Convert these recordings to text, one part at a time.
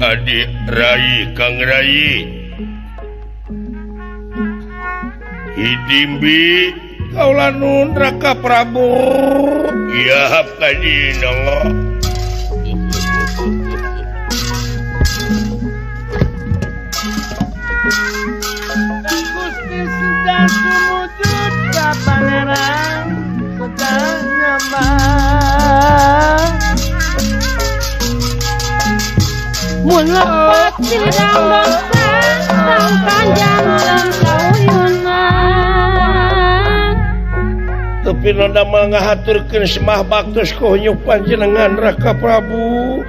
Adik Rai Kang Rai Hidimbi Kaula nun Raka Prabu. Iya hap kadina Gusti sudah sumujud ka pangeran sedang nyembah. Mun lepat sidang dosa sang panjang dan kauyunan. Tapi nanda ngahaturkeun semah baktos kohnyuk panjenengan Raka Prabu.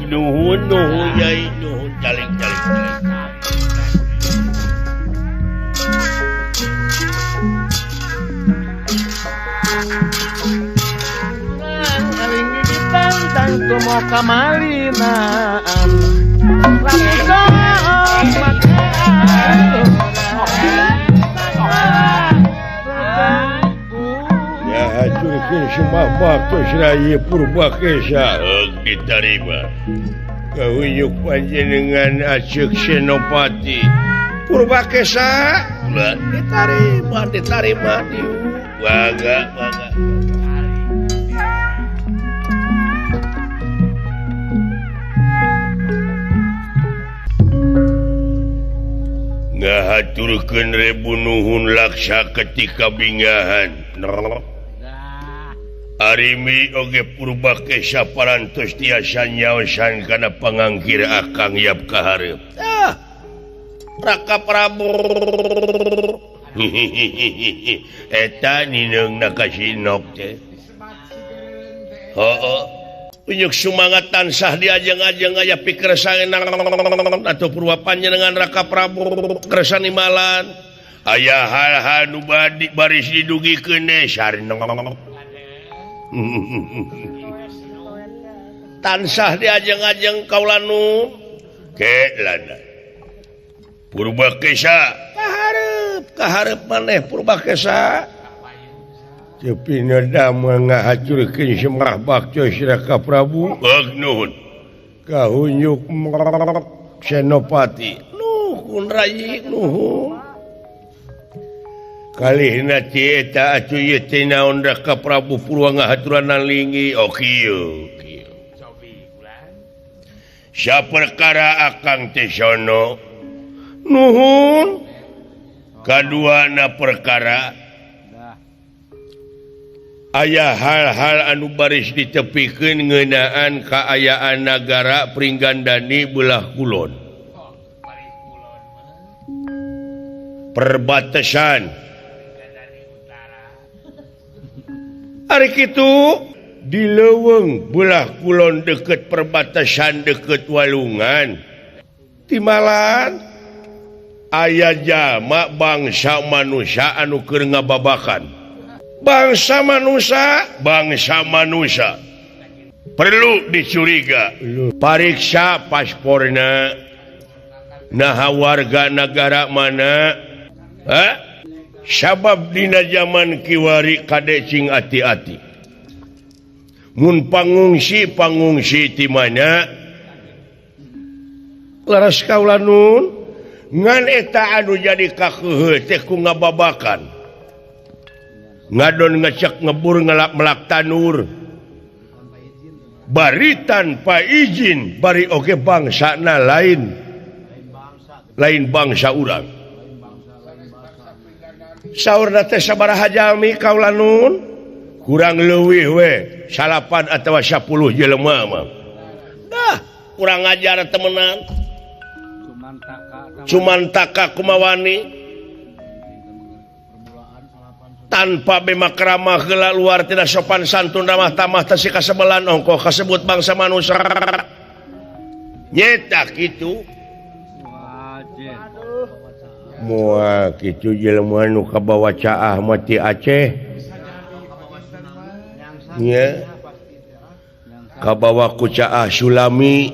nuhun Yai nuhun caling. Aling ditantang tumo kamalinaan. Raksa Ya haturkeun semah baktos Rai Purbakesa. Diterima Kaunyuk panjenengan Acek Senopati Purbakesa Ulah diterima Bangga ngahaturkeun rebu nuhun laksa ketika bingahan Arimi oge Purbakesa parantos tiasa nyaosan kana pangangkir akang yap kaharep. Raka Prabu. Eta nineungna kasinok teh. Unyuk sumangat tansah diajeng-ajeng aya pikeresan atau purwa panjenengan Raka Prabu keresan imalan. Aya hal-hal nu badi baris didugikeun sareng. Tansah diajeng-ajeng kaula nu Kelana Purbakesa kaharep maneh Purbakesa. Cepina damel ngahancurkeun semah baktos Raka Prabu. nuhun Kahunyuk Senopati. Nuhun Rai nuhun. kalihna ti eta atuh ieu teh naon Raka Prabu Purwa ngahaturan lingi kieu saperkara akang teh sono Nuhun. kaduana perkara aya hal-hal anu baris ditepikeun ngeunaan kaayaan nagara Pringgandani belah kulon perbatasan Ari kitu di leuweung belah kulon deket perbatasan deket Walungan timalan aya jalma bangsa manusia anu keur ngababakan bangsa manusia perlu dicuriga pariksa pasporna naha warga negara mana sabab dina zaman kiwari kade cing ati-ati mun pangungsi ti mana laras kaula nun ngan eta anu jadi kakeuheut teh ku ngababakan ngadon ngecek ngebur ngelak melak tanur bari tanpa izin bari oge bangsana lain bangsa urang saurna teh sabaraha jalmi kaula nun kurang leuwih we 8 atawa 10 jelema mah kurang ajar temenan Cumantaka kumawani tanpa bemakrama heula luar tidak sopan santun ramah tamah teh kasebelan ongko kasebut bangsa manusia nyeta kitu moal kitu jelema nu kabawa caah mati Aceh nya kabawa ku caah Sulami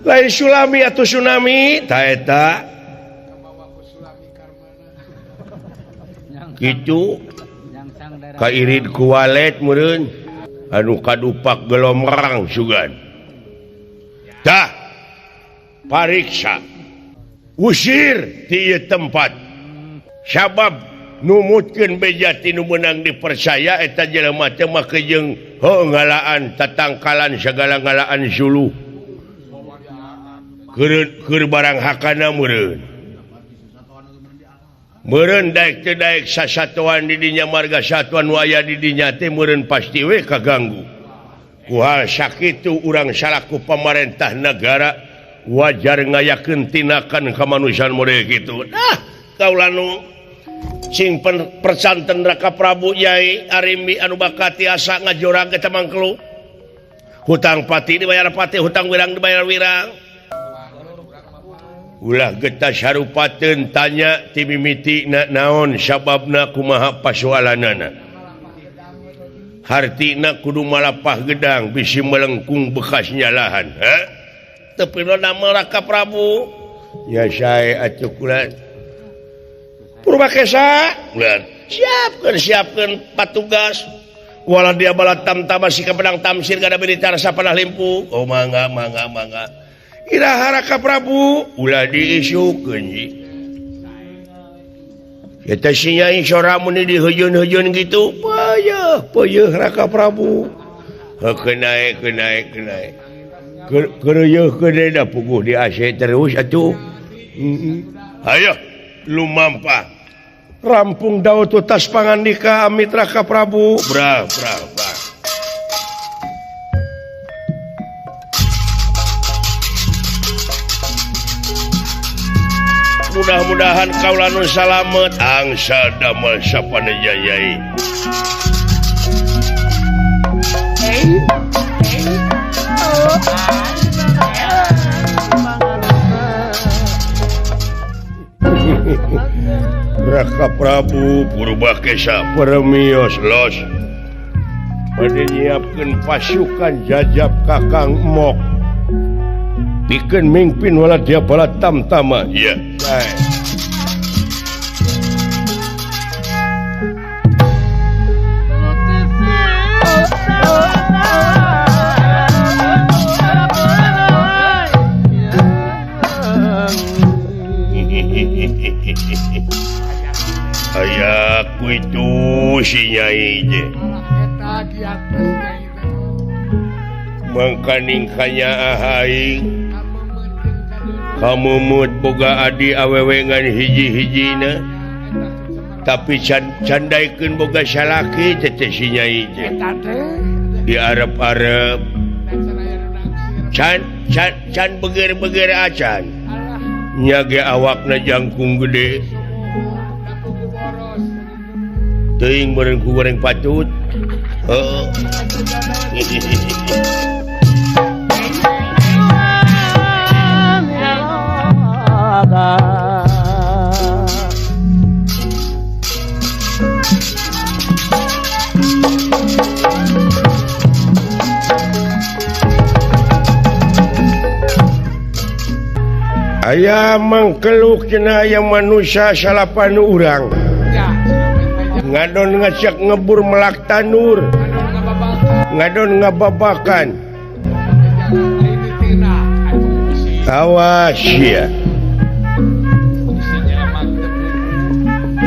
lain Sulami atau tsunami ta eta kitu kairid ku walet meureun anu kadupak gelomrang sugan tah pariksa usir di tempat sabab numutkeun bejati nu menang dipercaya eta jelema teh make jeung ngalaan tatangkalan segala ngalaan Zulu keur barang hakana meureun daek teu daek sasatuan di dinya marga satuan nu aya di dinya teh meureun pasti we kaganggu ku hal sakitu urang salaku pamarentah negara wajar ngayakeun tinakan kamanusiaan model kitu kaula nu sing percanten Raka Prabu Yai Arimbi anu bakat tiasa ngajorang eta mangkelu hutang pati dibayar pati hutang wirang dibayar wirang ulah getah sarupateun tanya ti mimiti naon sababna kumaha pasoalanana hartina kudu malapah gedang bisi melengkung bekas nyalahan teu pilo nama Raka Prabu ya sae atuh kula Purbakesa siapkeun patugas wala dia bala tamtama sika pedang tamsir kada bicara sapanah limpu oh mangga iraha Raka Prabu ulah diisukeun eta si Nyai sora mun dihejeun-hejeun gitu payeuh Raka Prabu kenaik keureuh da puguh di AC terus atuh ayo lumampah rampung daud tutas pangandika amit Raka Prabu bra mudah-mudahan kaula nu salamet angsa damel sapanaya Yai Raka Prabu Purbakesa permios los pada nyiapkeun pasukan jajab Kakang Mok pikeun mingpin wala dia bala tamtama iya ayaku itu si Nyai je mangkaningkanya ahaing kamu mut boga adi awewengan hiji-hijina tapi candaikeun boga salaki teh si Nyai je di Arab-Arab can beger-beger acan nyage awakna jangkung gede teuing meureun ku goreng patut aya mangkeluk cenah aya manusia salapan urang ngadon ngajak ngebur melak tanur ngadon ngababakan awas ya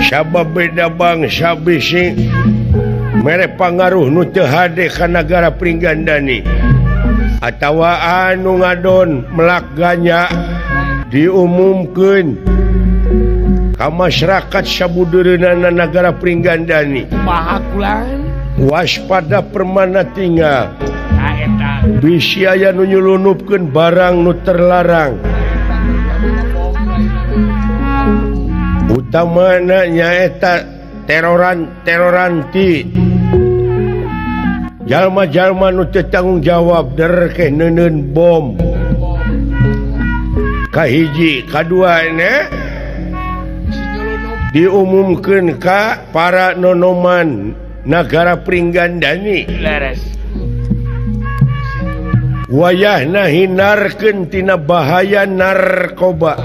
sabab beda bangsa bisi mere pangaruh nu teu hade ka nagara Pringgandani atawa anu ngadon melak ganya diumumkeun ka masyarakat sabudeureunan nagara Pringgandani waspada permana tinggal bisi aya nu nyelundupkeun barang nu terlarang utamana nyaeta teroranti jalma-jalma nu teu tanggung jawab derkeh neuneun bom kahiji kadua diumumkeun ka para nonoman nagara Pringgandani wayahna hinarkeun tina bahaya narkoba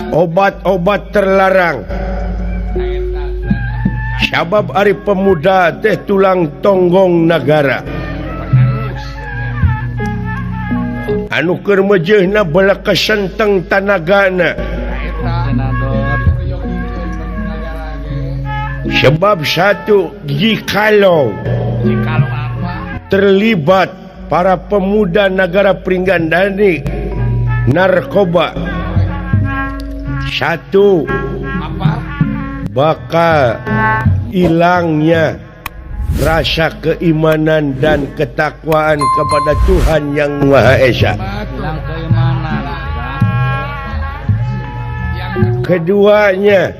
obat-obat terlarang sabab ari pemuda teh tulang tonggong negara anu keur mejehna bala kesenteng tanagana sebab satu jikalau terlibat para pemuda negara Pringgandani narkoba satu bakal hilangnya rasa keimanan dan ketakwaan kepada Tuhan Yang Maha Esa. Keduanya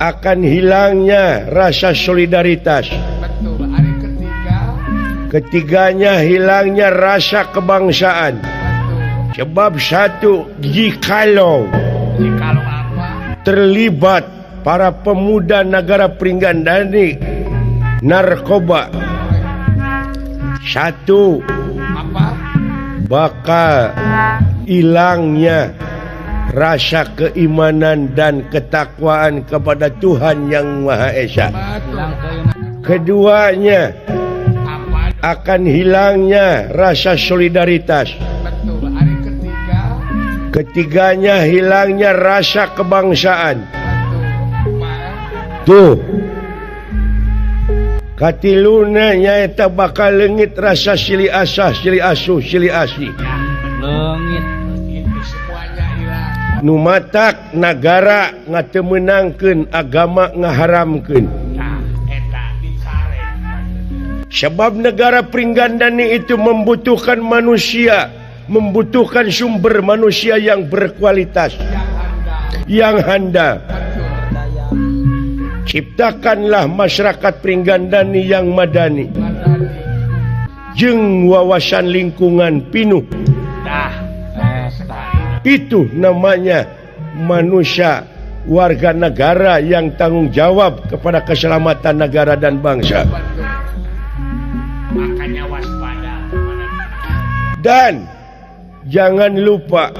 akan hilangnya rasa solidaritas. Ketiganya hilangnya rasa kebangsaan. Sebab satu jikalau terlibat para pemuda negara Pringgandani narkoba satu bakal hilangnya rasa keimanan dan ketakwaan kepada Tuhan Yang Maha Esa. Keduanya akan hilangnya rasa solidaritas. Ketiganya hilangnya rasa kebangsaan. Tuh katiluna nyaeta bakal leungit rasa silih asah, silih asuh, silih asih. Leungit nu matak nagara ngatemenangkeun agama ngaharamkeun. Sebab negara Pringgandani itu membutuhkan manusia, membutuhkan sumber manusia yang berkualitas, yang handal. Ciptakanlah masyarakat Pringgandani yang madani, jeung wawasan lingkungan pinuh. Itu namanya manusia warga negara yang tanggung jawab kepada keselamatan negara dan bangsa. Makanya waspada. Dan jangan lupa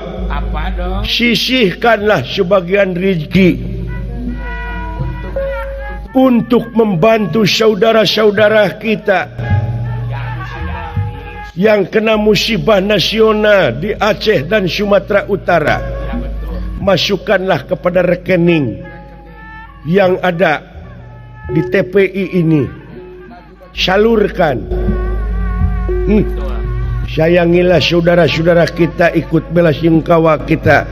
sisihkanlah sebagian rezeki untuk membantu saudara-saudara kita yang kena musibah nasional di Aceh dan Sumatera Utara. Masukkanlah kepada rekening yang ada di TPI ini. Salurkan. Sayangilah saudara-saudara kita, ikut belasungkawa kita.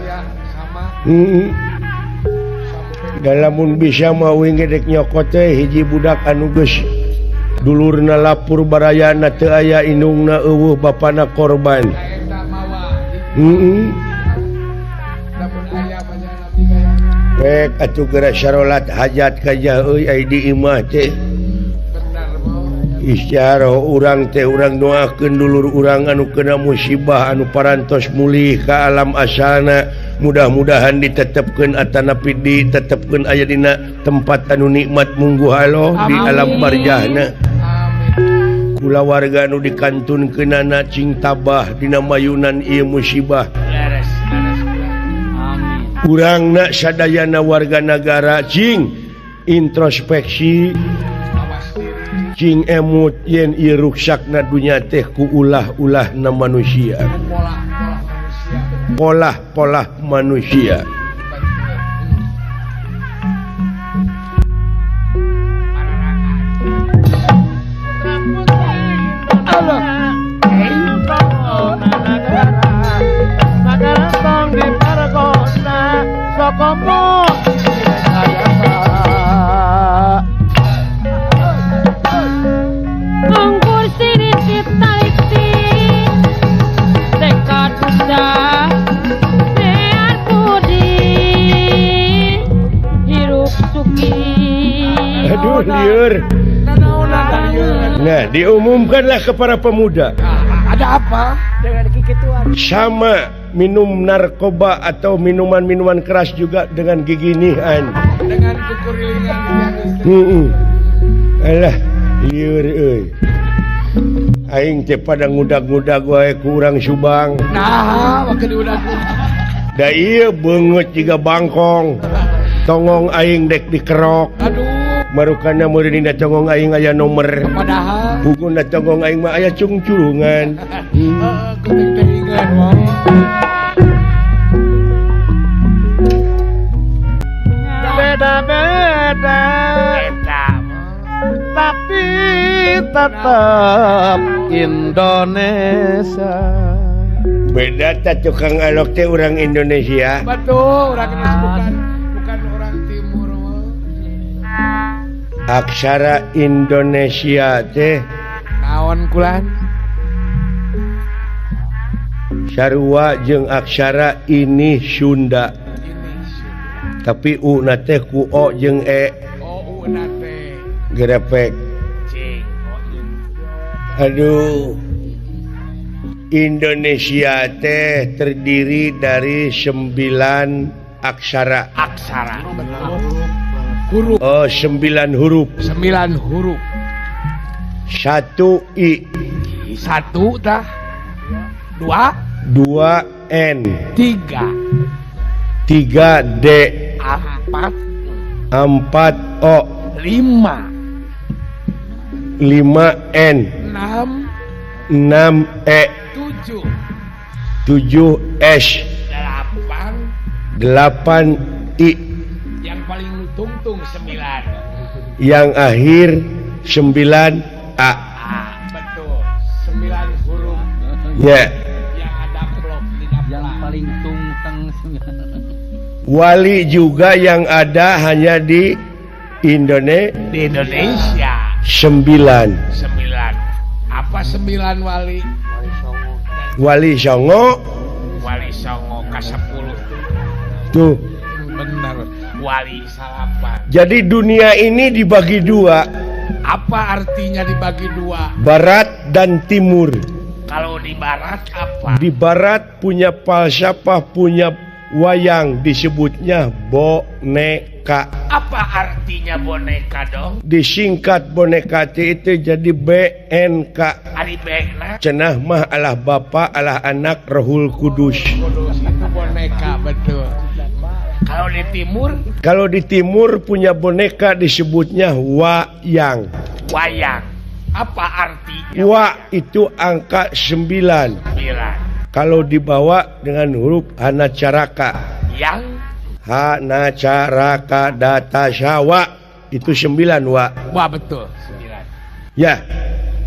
Dalamun bisa mau ngedek nyokot hiji budak anu geus dulurna lapur barayana teu aya indungna eueuh bapana korban. Rek atuh geura sarolat hajat kaja euy ai di imah teh. Istiara urang teh urang doakeun dulur urang anu kena musibah anu parantos mulih ka alam asalna. Mudah-mudahan ditetepkeun atanapi ditetepkeun aya dina tempat anu nikmat mungguh Allah di alam barzahna. Kula warga anu dikantunkeunana cing tabah dina mayunan ieu musibah. Urangna sadayana warga negara cing introspeksi, cing emut yen ieu ruksakna dunya teh ku ulah-ulahna manusia. Pola manusia. Aduh, liur. Nah, diumumkanlah kepada pemuda. Ada apa dengan kikituan? Sama minum narkoba atau minuman-minuman keras juga dengan giginihan. Dengan kekurilingan. Alah, liur euy. Aing teh pada ngudag-ngudag wae ku urang Subang. Nah, maka diudag. Da ieu beungeut jiga bangkong. Tongong aing dek dikerok. Aduh. Marukana meureunina tongong aing aya nomer. Padahal puguna tongong aing mah aya cung-culungan. kalian mau. Beda-beda tapi tetap Indonesia. Beda tak tukang alok teh orang Indonesia. Betul, orang Indonesia bukan orang timur. Aksara Indonesia teh Naon kulan? sarua jeung aksara ini Sunda. Tapi u na teh ku o jeung e. Oh, nate. Gerepek. Cing. Aduh. Indonesia teh terdiri dari 9 aksara. Aksara. Huruf. Oh, 9 huruf. 9 huruf. 1 I. 1 dah. 2 N. 3 3 D. 4 O. 5 N. 6 E. 7 S. 8 I. yang paling lu tungtung 9 Yang akhir 9 A. betul 9 huruf Ya. yang ada blok 13 yang paling tungteng Wali juga yang ada hanya di Indonesia. di Indonesia 9 apa 9 wali Wali Songo wali Songo ke-10 tuh. bener wali salapan. Jadi dunia ini dibagi 2, Apa artinya dibagi 2? barat dan timur. Kalau di barat apa? Di barat punya falsafah, punya wayang, disebutnya boneka. Apa artinya boneka dong? Disingkat boneka itu jadi BNK. Ari bekna Cenah mah Allah Bapa, Allah Anak, Rohul Kudus. kudus itu boneka betul. Kalau di timur Kalau di timur punya boneka disebutnya wayang. wayang. Apa artinya? Wa itu angka 9. 9. Kalau dibawa dengan huruf hanacaraka. Yang Hanacaraka data syawa itu 9 wa. wah betul 9. Ya,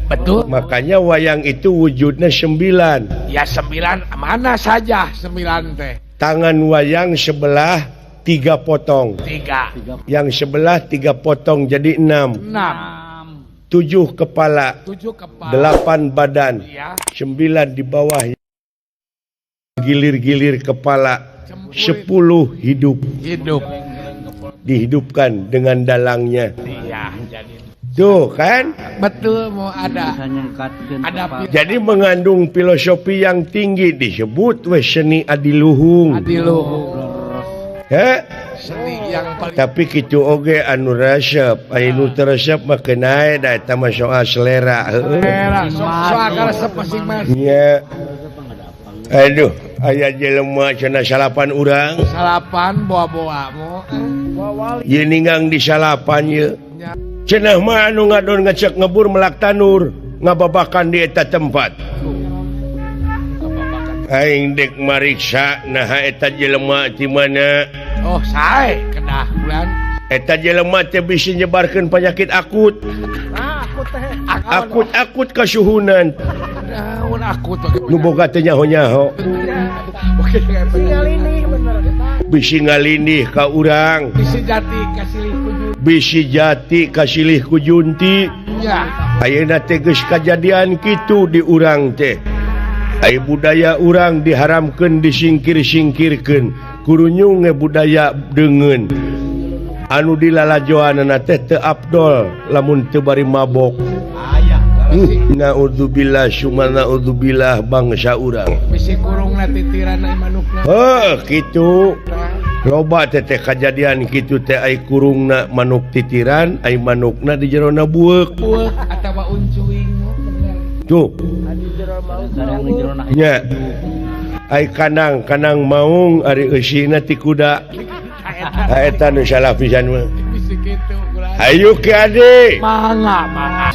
Betul. makanya wayang itu wujudnya 9. Ya 9 mana saja 9 teh. Tangan wayang sebelah 3 potong. 3 Yang sebelah 3 potong jadi 6. 6 7 kepala, 7 kepala 8 badan, ya 9 di bawah, gilir-gilir kepala, 10 hidup, hidup. dihidupkan dengan dalangnya. Iya jadi Tuh kan? betul mau ada Jadi mengandung filosofi yang tinggi, disebut we seni adiluhung. adiluhung. Seni yang paling Tapi kitu oge anu resep, anu teresep mah kenai da eta mah soal selera. merah soal resep masing-masing. Nya. Aduh, aya jelema cenah salapan urang. Salapan bawa-bawa mau Ieu ninggang di salapan ieu. nya Cenah mah anu ngadon ngecek ngebur melak tanur, ngababakan di eta tempat. Aing dek mariksa nah eta jelema ti mana? oh sae kedah bulan Eta jelema teh bisa nyebarkeun penyakit akut. aku teh Akut-akut kasuhunan. daun aku tuh Nu boga teh nyaho-nyaho. oke tinggal ini bener Bisi ngalindih ka urang. bisi jati kasih kujun Bisi jati kasilih ku junti. ya Ayeuna teh geus kajadian kitu di urang teh. Ai budaya urang diharamkeun disingkir-singkirkeun. Kurunyung budaya deungeun. Anu dilalajoanana teh teu afdol lamun teu bari mabok. Naudzubillah summa naudzubillah bangsa urang. bisi kurungna titirana manukna Kitu. Loba teh kajadian kitu teh ai kurungna manuk titiran, ai manukna di jerona bueuk. buek atawa uncuing Tuh. Nya. Ai kanang maung ari eusina ti kuda. Eta nu salah pisan mah. bisi kitu bulan Ayo ke ade. mangga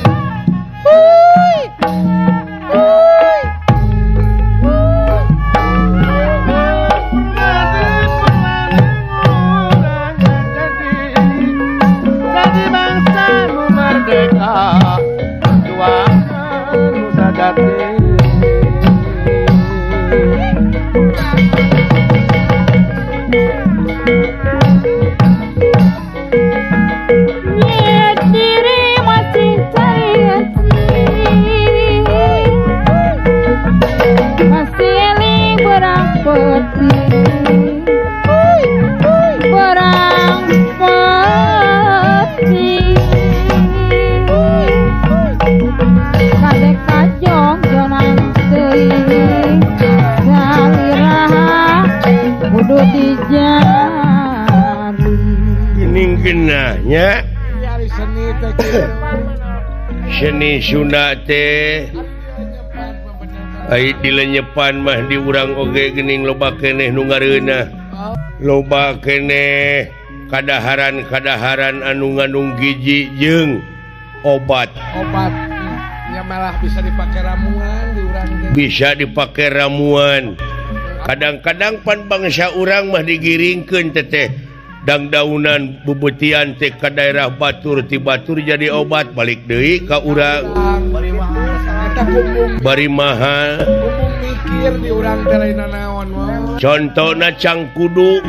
genahnya Hari seni teh kieu. seni Sunda teh ai dilenyepan mah di urang oge geuning loba keneh nu ngareunah loba keneh kadaharan anu ngandung gizi jeung obat Nya malah bisa dipakai ramuan di urang teh. bisa dipakai ramuan kadang-kadang pan bangsa urang mah digiringkeun teteh dangdaunan bubutian teh ka daerah batur ti batur jadi obat balik deui ka urang Eta kumpung bari mahal mikir di urang teh lain naon wae. contohna cangkudu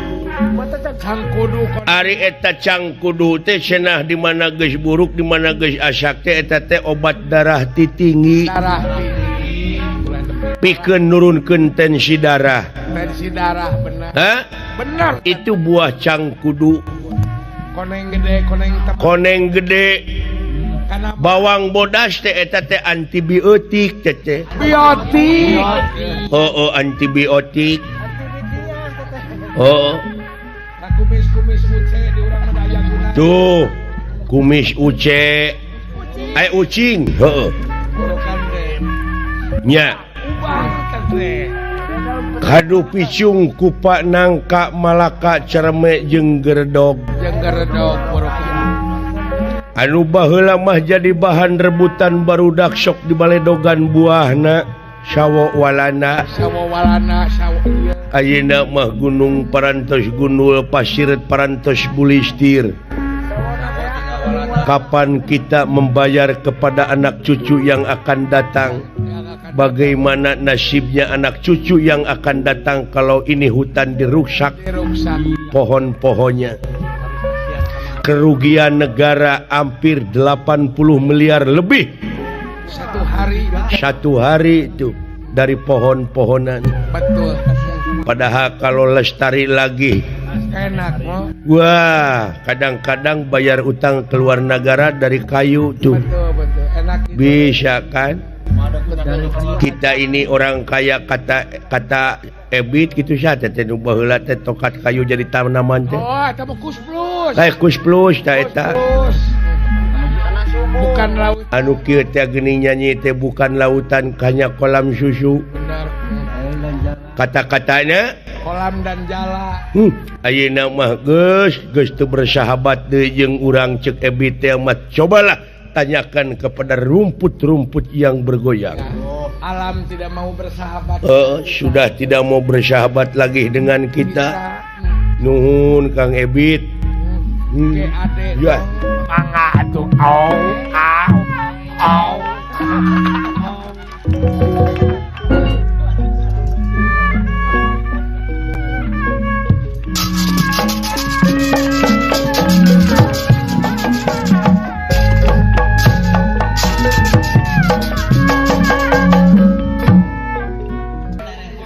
Cangkudu kon ari eta cangkudu teh cenah di mana geus buruk di mana geus asak teh eta teh obat darah ti tinggi darah tinggi. pikeun nurunkeun tensi darah Tensi darah bener. ha Bener. itu buah cangkudu Koneng gede, koneng tebal. koneng gede Kana bawang bodas teh eta teh antibiotik teh biotik. oh antibiotik oh Ka kumis-kumis uce di urang mah aya guna. tuh kumis uce ai ucing heeh Burukan teh. nya Ubah teh. kadu picung kupak nangka malaka cermek jeung gerdog Jeung geredog burukan. anu baheula mah jadi bahan rebutan barudak sok dibaledogan buahna sawo walana Sawawalana sawo ieu. ayeuna mah gunung parantos gunul pasiret parantos bulistir kapan kita membayar kepada anak cucu yang akan datang bagaimana nasibnya anak cucu yang akan datang kalau ini hutan dirusak Diruksak. pohon-pohonnya kerugian negara hampir 80 miliar lebih Satu hari. itu dari pohon-pohonan Betul. padahal kalau lestari lagi Enak loh. wah kadang-kadang bayar utang keluar negara dari kayu tuh Betul. Enak itu. bisa kan kita ini orang kaya kata ebit gitu saja teh nu baheula teh tokat kayu jadi tanaman teh Oh, eta mah kus plus. kus plus tah eta Plus. Bukan laut. anu kieu teh geuning nyanyi teh bukan lautan hanya kolam susu Benar. kata-katanya Kolam dan jala. ayeuna mah geus teu bersahabat deui jeung urang ceuk ebit teh mah cobalah tanyakan kepada rumput-rumput yang bergoyang. Alam tidak mau bersahabat. Sudah tidak mau bersahabat lagi dengan kita. Nuhun Kang Ebit. Oke, ade. Ya. Mangga atuh. Au.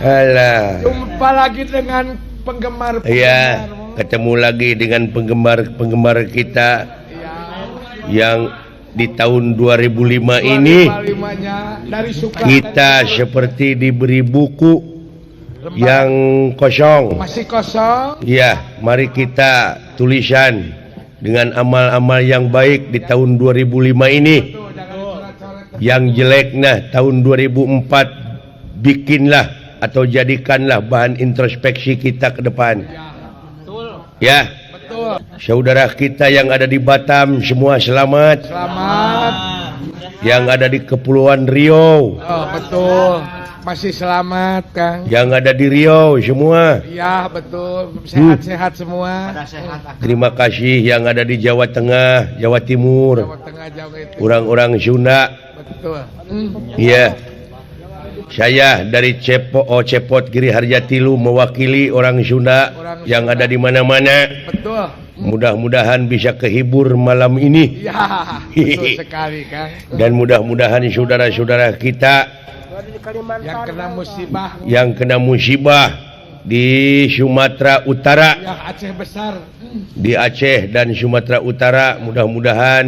Alah. Jumpa lagi dengan penggemar. Iya, ketemu lagi dengan penggemar kita yang di tahun 2005 ini dari suka kita seperti diberi buku yang kosong. masih kosong. Ya, mari kita tulisan dengan amal-amal yang baik di tahun 2005 ini. Yang jelek nah tahun 2004 bikinlah atau jadikanlah bahan introspeksi kita ke depan. Ya. Betul. Saudara kita yang ada di Batam semua selamat. Selamat. Yang ada di Kepulauan Riau. Oh, betul. Masih selamat, Kang. Yang ada di Riau semua. Iya, betul. Sehat-sehat semua. Terima kasih yang ada di Jawa Tengah, Jawa Timur. Jawa Tengah, Jawa itu. Orang-orang Sunda. Betul. Iya. Saya dari Cepot Giri Harjatilu mewakili orang Sunda yang ada di mana-mana. Betul. Mudah-mudahan bisa kehibur malam ini. Ya, betul sekali, Kang. Dan mudah-mudahan saudara-saudara kita yang kena musibah di Sumatera Utara, yang Aceh besar, di Aceh dan Sumatera Utara, mudah-mudahan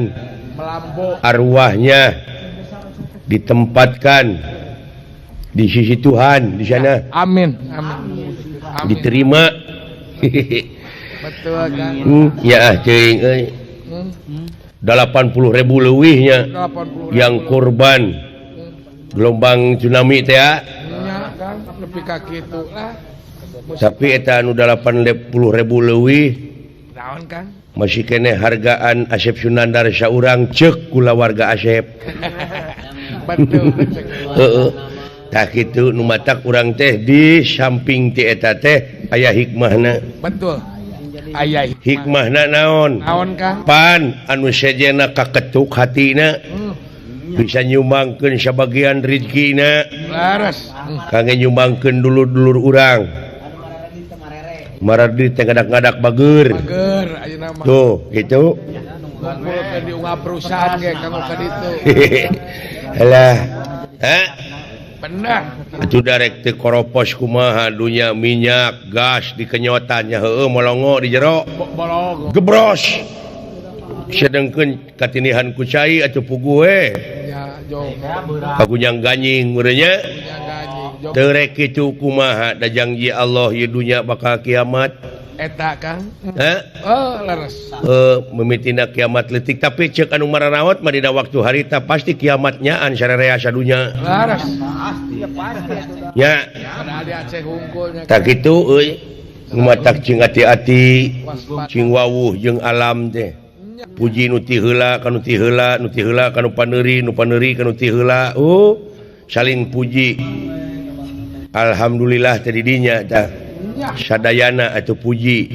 Melambo arwahnya ditempatkan di sisi Tuhan di sana. Amin. Diterima betul kan. Ya cing euy. 80.000 leuwihnya 80 yang korban gelombang tsunami teh ya. nya kan nepi ka kitu lah. Tapi eta anu 80.000 leuwih Naon Kang? masih kene hargaan Asep Sunandar saurang ceuk kula warga Asep. Betul. Heeh. Tah kitu nu matak urang teh di samping ti eta teh aya hikmahna. Betul. Aya Hikmahna naon? naon Kang? Pan anu sejena kaketuk hatina bisa nyumbangkeun sabagian rezekina Laras. kangge nyumbangkeun dulur-dulur urang. Maradi teh ngadak-ngadak bageur. Mager ayeuna mah. Tuh, gitu. Ngumpulkeun di unggah perusahaan ge kanggo ka ditu. Alah. Hah? Bener. Atuh darek teu koropos kumaha dunya minyak, gas dikenyotannya heueuh molongo di jero. Bolong. Gebros. Sedengkeun katinihan ku cai atuh puguh we. Ya, jong. Kagunyang ganying urenya. Punya gaji. Jong. Teu rek kitu kumaha da janji Allah ieu dunya bakal kiamat. Eta Kang. Hah? Oh, laras. Mimitina kiamat letik tapi cek anu maranaot mah dina waktu harita pasti kiamatnya an sarerea sadunya. Laras. Nya, Padahal di Aceh hungkulnya. tak kitu euy. Nu matak cing ati-ati, Waspada. cing wawuh jeung alam teh. Puji nu ti heula kanu ti heula, nu ti heula kanu paneuri, nu paneuri kanu ti heula. Saling puji. Alhamdulillah teh di dinya tah. Sadayana atuh puji.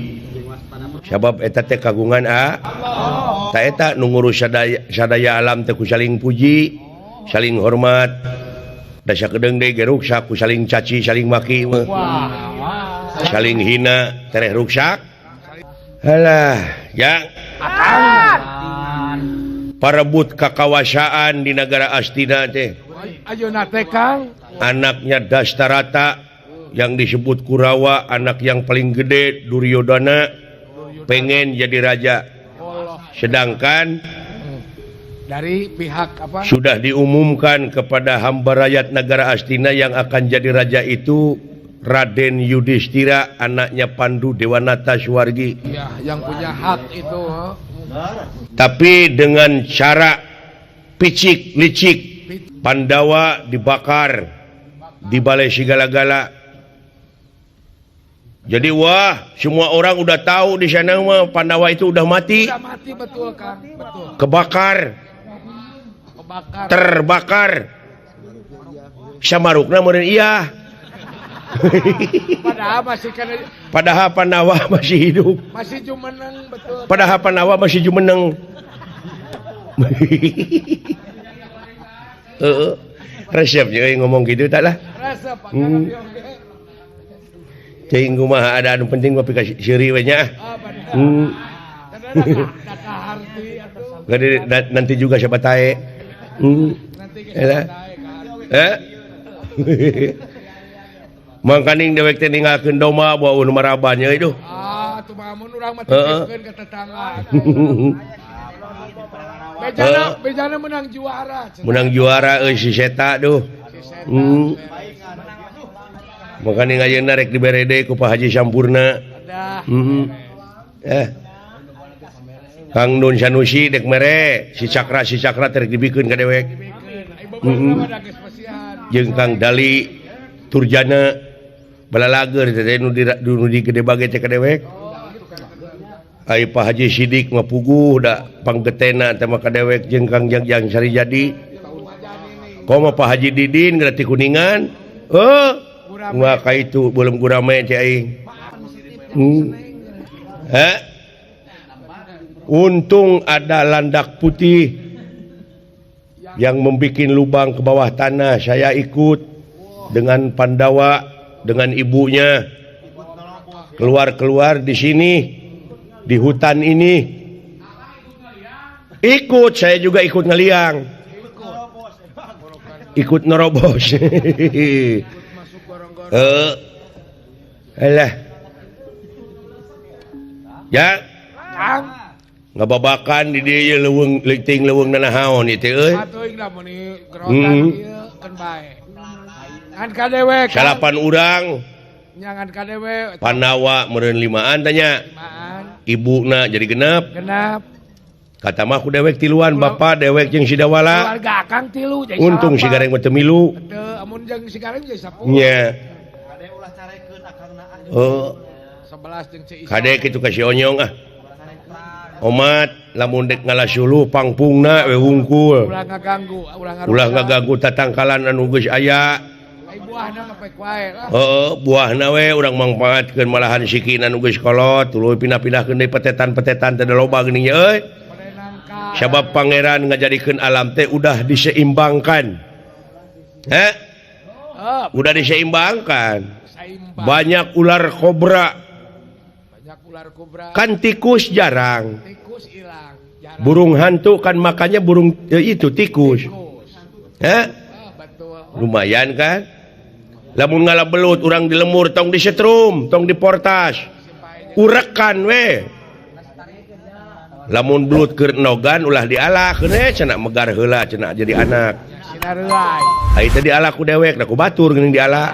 Sabab eta teh kagungan ta eta nu ngurus sadaya alam teh ku saling puji, saling hormat. Da sakedeung deui ge ruksak ku saling caci, saling maki mah. Saling hina, tereh ruksak. Halah, ya. Parebut kakawasaan di negara Astina teh. Ayeuna teh Kang. Anaknya Dastarata yang disebut Kurawa, anak yang paling gede Duryodana pengen jadi raja. Sedangkan Dari pihak apa? sudah diumumkan kepada hamba rakyat negara Astina yang akan jadi raja itu Raden Yudhistira, anaknya Pandu Dewanata Suwargi. Ya, yang punya hak itu. Tapi dengan cara picik licik, Pandawa dibakar di balai segala-gala. Jadi wah, semua orang udah tahu di sana mah Pandawa itu udah mati. Sudah mati betul Kang, betul. Kebakar, Kebakar. terbakar. Samarukna meureun iya. Padahal masih kan Padahal Pandawa masih hidup. masih jumeneng betul. Padahal Pandawa masih jumeneng. Resepnya ngomong gitu tak lah. Rasa Pak Cing kumaha ada anu penting ngopi ka seuri we nya. Data harti atuh. Nanti juga siapa tae. Nanti kita Mangkaning dewek teh ninggalkeun domba bawa nu marabannya itu. tuh mamun urang mah titipkeun ka tetangga. Bejana menang juara. Menang juara euy si Seta duh. Makaning ayeuna rek dibere deui ku Pak Haji Sampurna. Kang Nun Sanusi dek mere si Cakra terek dibikeun ka dewek. Jeung Kang Dali Turjana balalager teh nu di gede bage teh ka dewek. Ai Pak Haji Sidik mah puguh da panggetena teh mah ka dewek jeung Kang Jangjang Sari Jadi. Komo Pak Haji Didin gratis Kuningan. Maka itu belum gurame teh aing. Untung ada landak putih yang membuat lubang ke bawah tanah. Saya ikut dengan Pandawa, dengan ibunya keluar di sini di hutan ini. Ikut, saya juga ikut ngeliang. Ikut nerobos. Alah. Ya. Ngababakan di dieu leuweung leuting leuweung nanahaon ieu teh euy. Atuh da mun gerotan ieu kan bae. Ngan ka dewek. Salapan urang. Nyangan ka dewek. Pandawa meureun limaan tanya. Limaan. ibuna jadi genep genap kata mah ku dewek tiluan bapak dewek jeung sidawala keluarga akang tilu jadi untung si gareng mah teu milu teu amun jeung si gareng jadi 10 nya oh 11 jeung si Isa kade kitu ka si onyong omat lamun dek ngalasulu pangpungna we wungkul ulah ngaganggu tatangkalan anu geus aya ai buahna mah pek wae lah buahna we urang mangpaatkeun malahan sikina anu geus kolot tuluy pindah-pindahkeun deui petetan-petetan teh loba geuning euy sabab pangeran ngajadikeun alam teh udah diseimbangkan udah diseimbangkan banyak ular kobra kan tikus jarang burung hantu kan makanya burung itu tikus lumayan kan lamun ngalabelut urang di lemur tong disetrum tong diportas urekan we lamun belut keur nogan ulah dialahkeun cenah megar heula cenah jadi anak ai teh dialah ku dewek da ku batur geuning dialah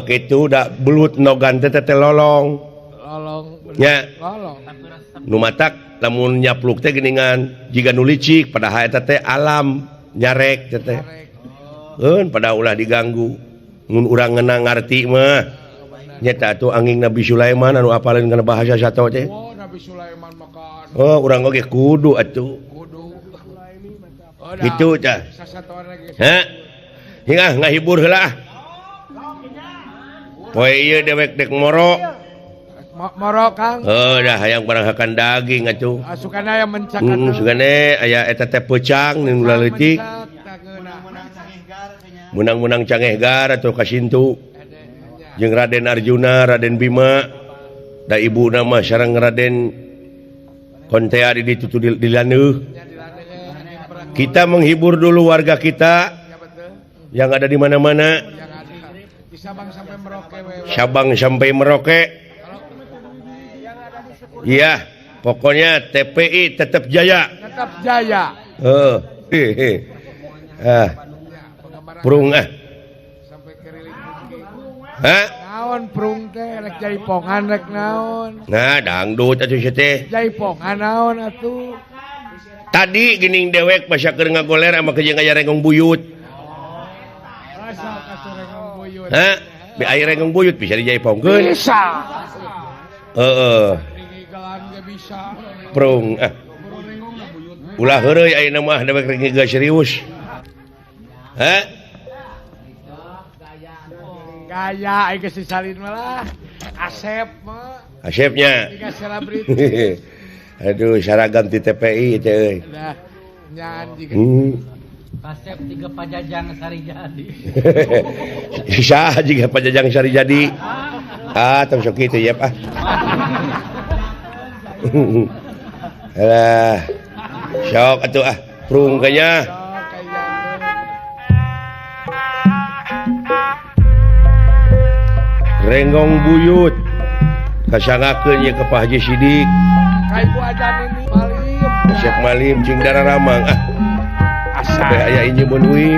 gitu da belut nogan teh lolong nya nu matak lamun nyapluk teh geuningan jiga nu licik padahal eta teh alam nyarek teh pada ulah diganggu mun urang ngeunang ngarti mah nyata atuh anging Nabi Sulaiman anu apaleun kana bahasa sato teh Nabi Sulaiman makan urang oge kudu atuh kitu tah hingga ngahibur heula poe ieu dewek dek moro Kang dah hayang baranghakan daging atuh sukana aya mencakan sukana aya eta teh peucang nu leutik menang-menang Cangehgar atau Kasintu jeung Raden Arjuna Raden Bima da ibu nama sareng Raden Kontea di ditu dilaneuh kita menghibur dulu warga kita yang ada di mana-mana Sabang sampai Merauke iya pokoknya TPI tetap jaya prung naon prung teh rek jaipongan rek naon nah dangdut atuh teh jaipongan naon atuh tadi geuning dewek masa keur ngagoler ama kejeung aya rengong buyut bi aya rengong buyut bisa dijaipongkeun bisa bisa prung ulah heureuy ayeuna mah dewek rek geus serius gaya ai geus disalin malah Asep mah Asepnya tiga selebriti aduh saragam ti TPI teh euy dah nyan jiga Asep tiga pajajang sari jadi saha jiga pajajang sari jadi tong sok kitu yep alah sok atuh prung kanya renggong buyut kasangakeun ye ka Pak Haji Sidik ka ibu ajan ini Malim Syekh Malim jeung Dara Ramang asa aya inyu mun wing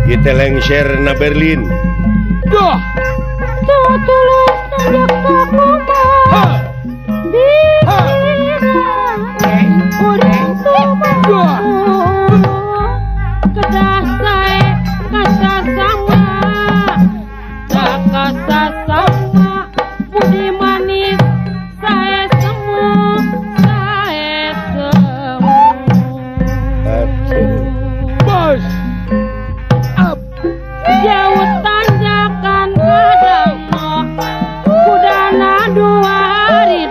kita lengser na Berlin duh tulus nunjuk ka kumaha urang kumaha kedah sae kasasama kasasama budi manis sae semu bos jauh tanjakan adama kudana dua hari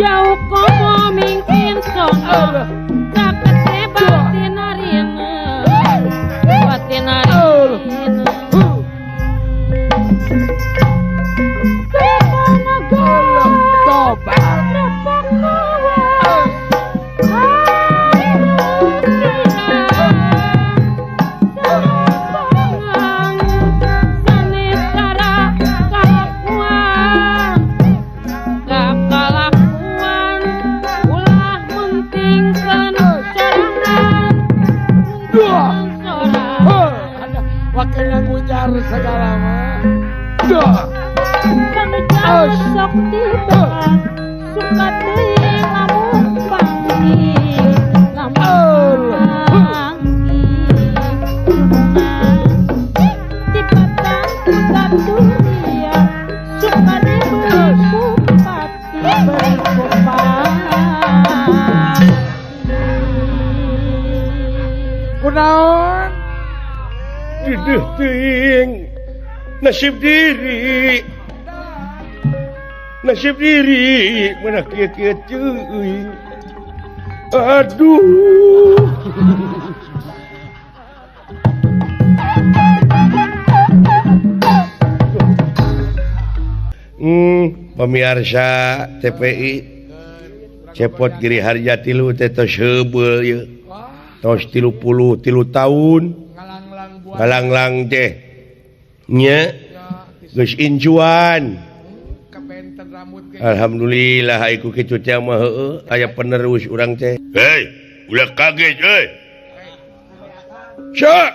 jauh komo mungkin sono sakete batinarina Pengejar sok dibahas suka deui lamun panggih lamun dipatang suka dunia suka dibeli kupati berkupat Kunaon? Duduh teuing nasib diri mana kieu-kieu teuing aduh pemirsa TPI cepot Giri Harja tilu tetos heubeul ye tos 33 tahun Ngalang-lang buat galanglang teh nya geus incuan kebenten rambut ge. alhamdulillah aiku kitu teh mah heueuh aya penerus urang teh Hei, ulah kaget euy. Cak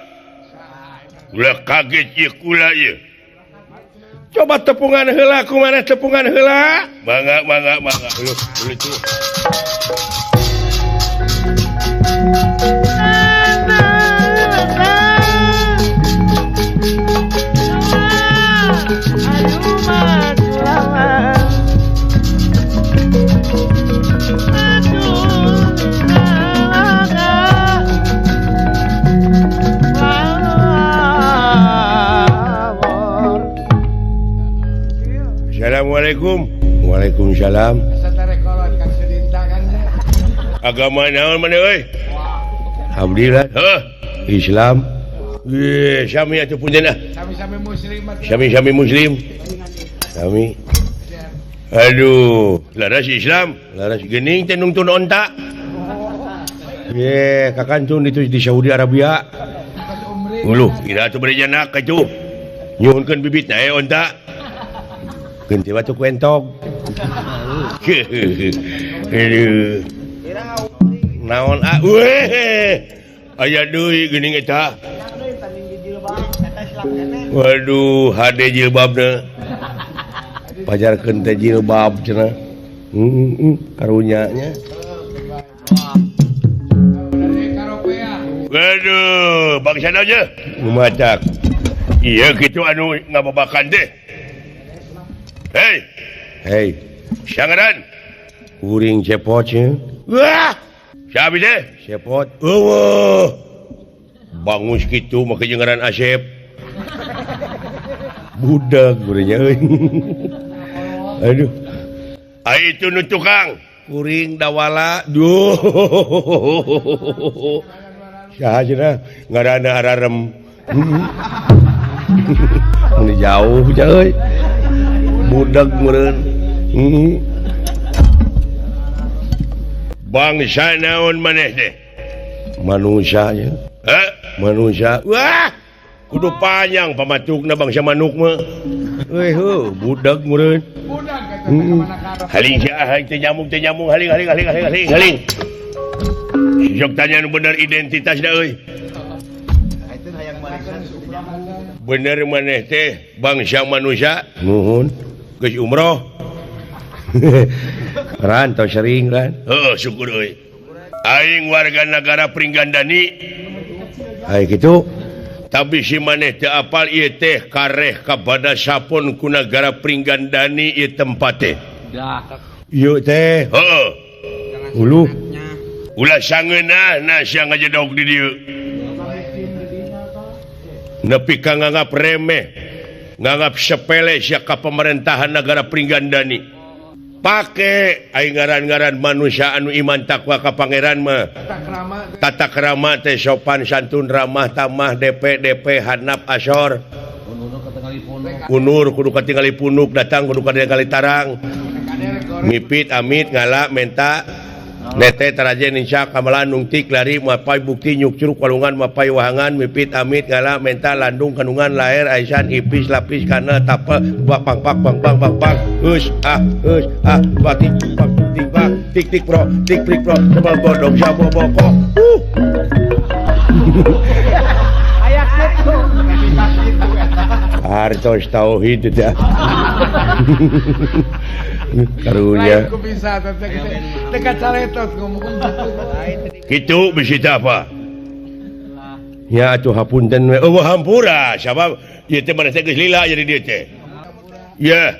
Ulah kaget ieu kula ieu. coba tepungan heula kumaha tepungan heula Mangga. Dulu itu. Assalamualaikum. Waalaikumsalam. Satarekolot Kang Sedinta kan. Agama naon maneh euy? Abdi lah Heuh. Islam. Sami atuh punten ah. Sami-sami muslim mah. Sami-sami muslim. Sami. Aduh, Laras Islam. laras geuning teh nungtun onta. Ye, kakantun itu di Saudi Arabia. Uluh, kira atuh bari janak ka itu. Nyuhunkeun bibitna onta. Ganti batu kuentog. Aduh. Naon ah? Weh. Aya deui geuning eta. Waduh, hade jilbabna. Pajarkeun teh jilbab cenah. Karunya nya. Waduh, bangsa aja. Lumacak. Iya kitu anu ngababakan teh. Hei, Hei, sangaran. uring cepot nya. Wah, sabi teh? Cepot. Eueuh. Bangus kitu make jeung ngaran Asep. Budak urangnya euy. Aduh, Ai itu nu tukang. uring dawala. Duh. Saha cenah ngaranna ararem. Mun jauh nya euy. Budak meureun. Bangsa naon maneh teh? Manusia nya. Hah? Manusia. Wah, kudu panjang pamatukna bangsa manuk mah. Euy heuh, budak meureun. Budak kata mana karo. Haling sia teh nyamung haling. Sok tanya nu bener identitasna euy. Bener maneh teh bangsa manusia Nuhun. geus umroh. Ran tau sering kan. Heuh, syukur euy. Aing warga negara Pringgandani, Ai kitu. tapi si maneh teu apal ieu teh kareh kabada sapon ku negara Pringgandani ieu tempat teh. Ieu teh Heuh. ulu. Ulah sangeunah na sia ngajedog di dieu. Nepi ka nganggap remeh, nganggap sepele sia ka pemerintahan negara Pringgandani. Pake aing ngaran-ngaran manusia anu iman takwa ka pangeran mah. Tata krama teh sopan santun ramah tamah DP handap asor. Unur kudu katingali punuk datang kudu katingali tarang. Mipit amit ngala menta nete tarajen insya kamalan nungtik lari mapai bukti nyuk curug walungan mapai wahangan mipit amit ngala menta landung kanungan lahir aisan ipis lapis kana tapel bak pang us batik bak ting bak tik tik pro sebal bodong sabo boko hartos tauhid teh. Karunya. Aku bisa dekat caletot ngomong. Kitu bisi teh apa? Ya atuh hapunten we. Oh hampura sabab ieu teh mana teh geus lila jadi dieu teh. Ya.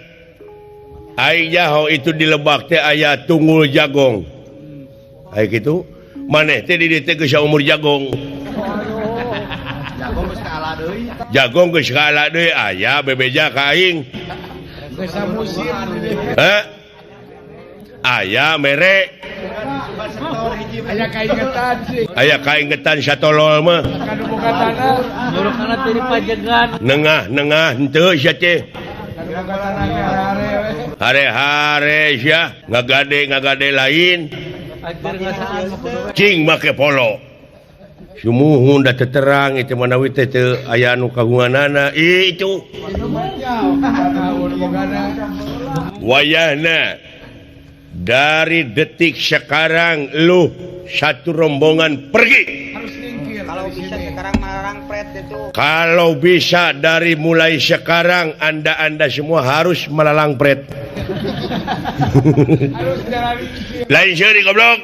Ai jaho itu di Lebak teh aya tunggul jagong. Ai kitu. Maneh teh di dieu teh geus umur jagong. Jagong geus kaala deui aya bebeja ka aing. Geus musim. Aya mere. Aya kaingetan sih. Aya kaingetan satolol mah. Kanu boga tanah. Jurukana teh di pajegan. Nengah henteu sia teh. Kanu boga tanah hare-hare we. Hare-hare sia ngagade lain. Ajar ngasaan mah kudu we. Cing make polo. Sumuhun da terang itu manawi teh teu aya anu kagunganana itu. Wayahna dari detik sekarang lu satu rombongan pergi. Kalau bisa sekarang melarang pret itu. Kalau bisa dari mulai sekarang Anda semua harus melalang pret. harus jalani. Lain seuri goblok.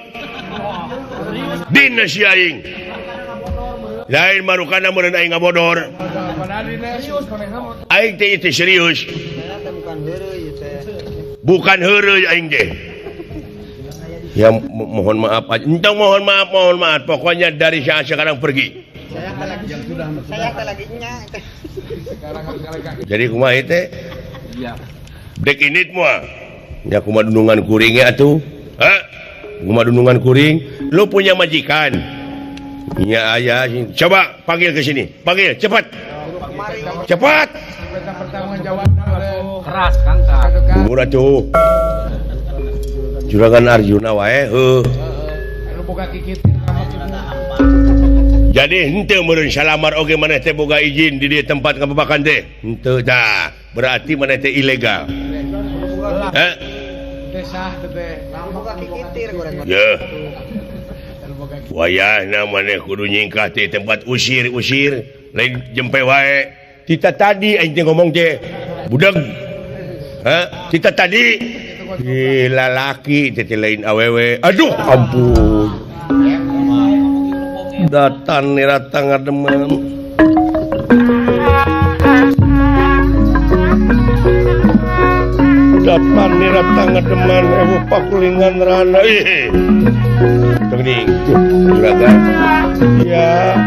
Dina si aing. Lain marukana meureun aing ngabodor. Padahal ini serius konek Aing teh itu serius. Saya teh bukan heureuy ieu teh. Bukan heureuy aing teh. Ya mohon maaf aja. Entah mohon maaf. Pokoknya dari saat sekarang pergi. Saya teh lagi nya teh. Jadi kumaha teh? Iya. Dek init moal. Ya kumaha dundungan kuring ya atuh. Hah? Kumaha dundungan kuring. Lu punya majikan. Ya aya. Coba panggil ke sini. Panggil cepat. Kemari. Cepat. pertanggung jawab oleh Keras Kang Kak. Umur atuh. Juragan Arjuna wae heuh. anu boga kikit Jadi henteu meureun salamar oge maneh teh boga izin di dieu tempat ngababakan teh. Henteu Tah, berarti maneh teh ilegal. Heh? desa teh Boga kikitir goreng. Ya. Wayahna maneh kudu nyingkah teh tempat usir, lain jempe wae. Tita tadi aing teh ngomong teh budak. Hah? Tita tadi lalaki teh lain awewe. Aduh, ampun. Datan nirata ngademen. Datan nirata ngademen ewu pakulingan rana. Teuing. Juragan. Ya.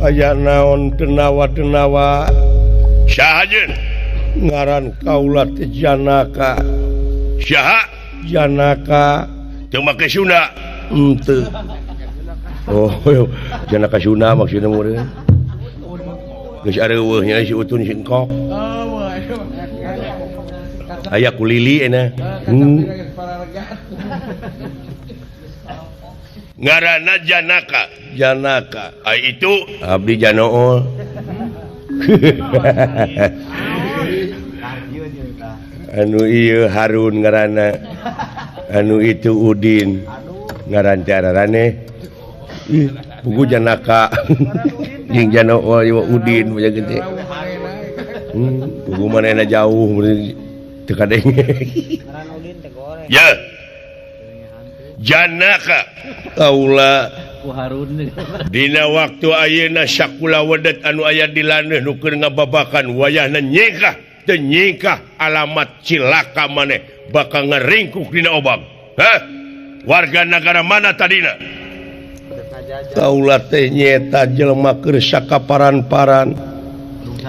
Aya naon denawa Sahajeun. ngaran kaula teh Janaka. Saha? Janaka Teu make Sunda. henteu. Oh, Janaka Sunda maksudna meureun. Geus areuweuh nya si Utun Singkok. Aya ku Lili ena. Ngaranna Janaka. Janaka. Ai itu Abdi Janool. Anu ieu Harun ngaranna. Anu itu Udin. Ngaran cararane. Ih, pugu Janaka. Jeung Janool ieu Udin punya gede. Pugu manehna jauh teu kadenge. Ranudin teh goreng. ya. Janaka. Kaula Ku Harun. Dina waktu ayeuna sakula wedet anu aya di laneuh nu keur ngababakan wayahna nyingkah teu nyingkah alamat cilaka maneh bakal ngeringkuk dina obang. Hah? Warga negara mana tadina? kaula teh nyeta jelema keur sakaparan-paran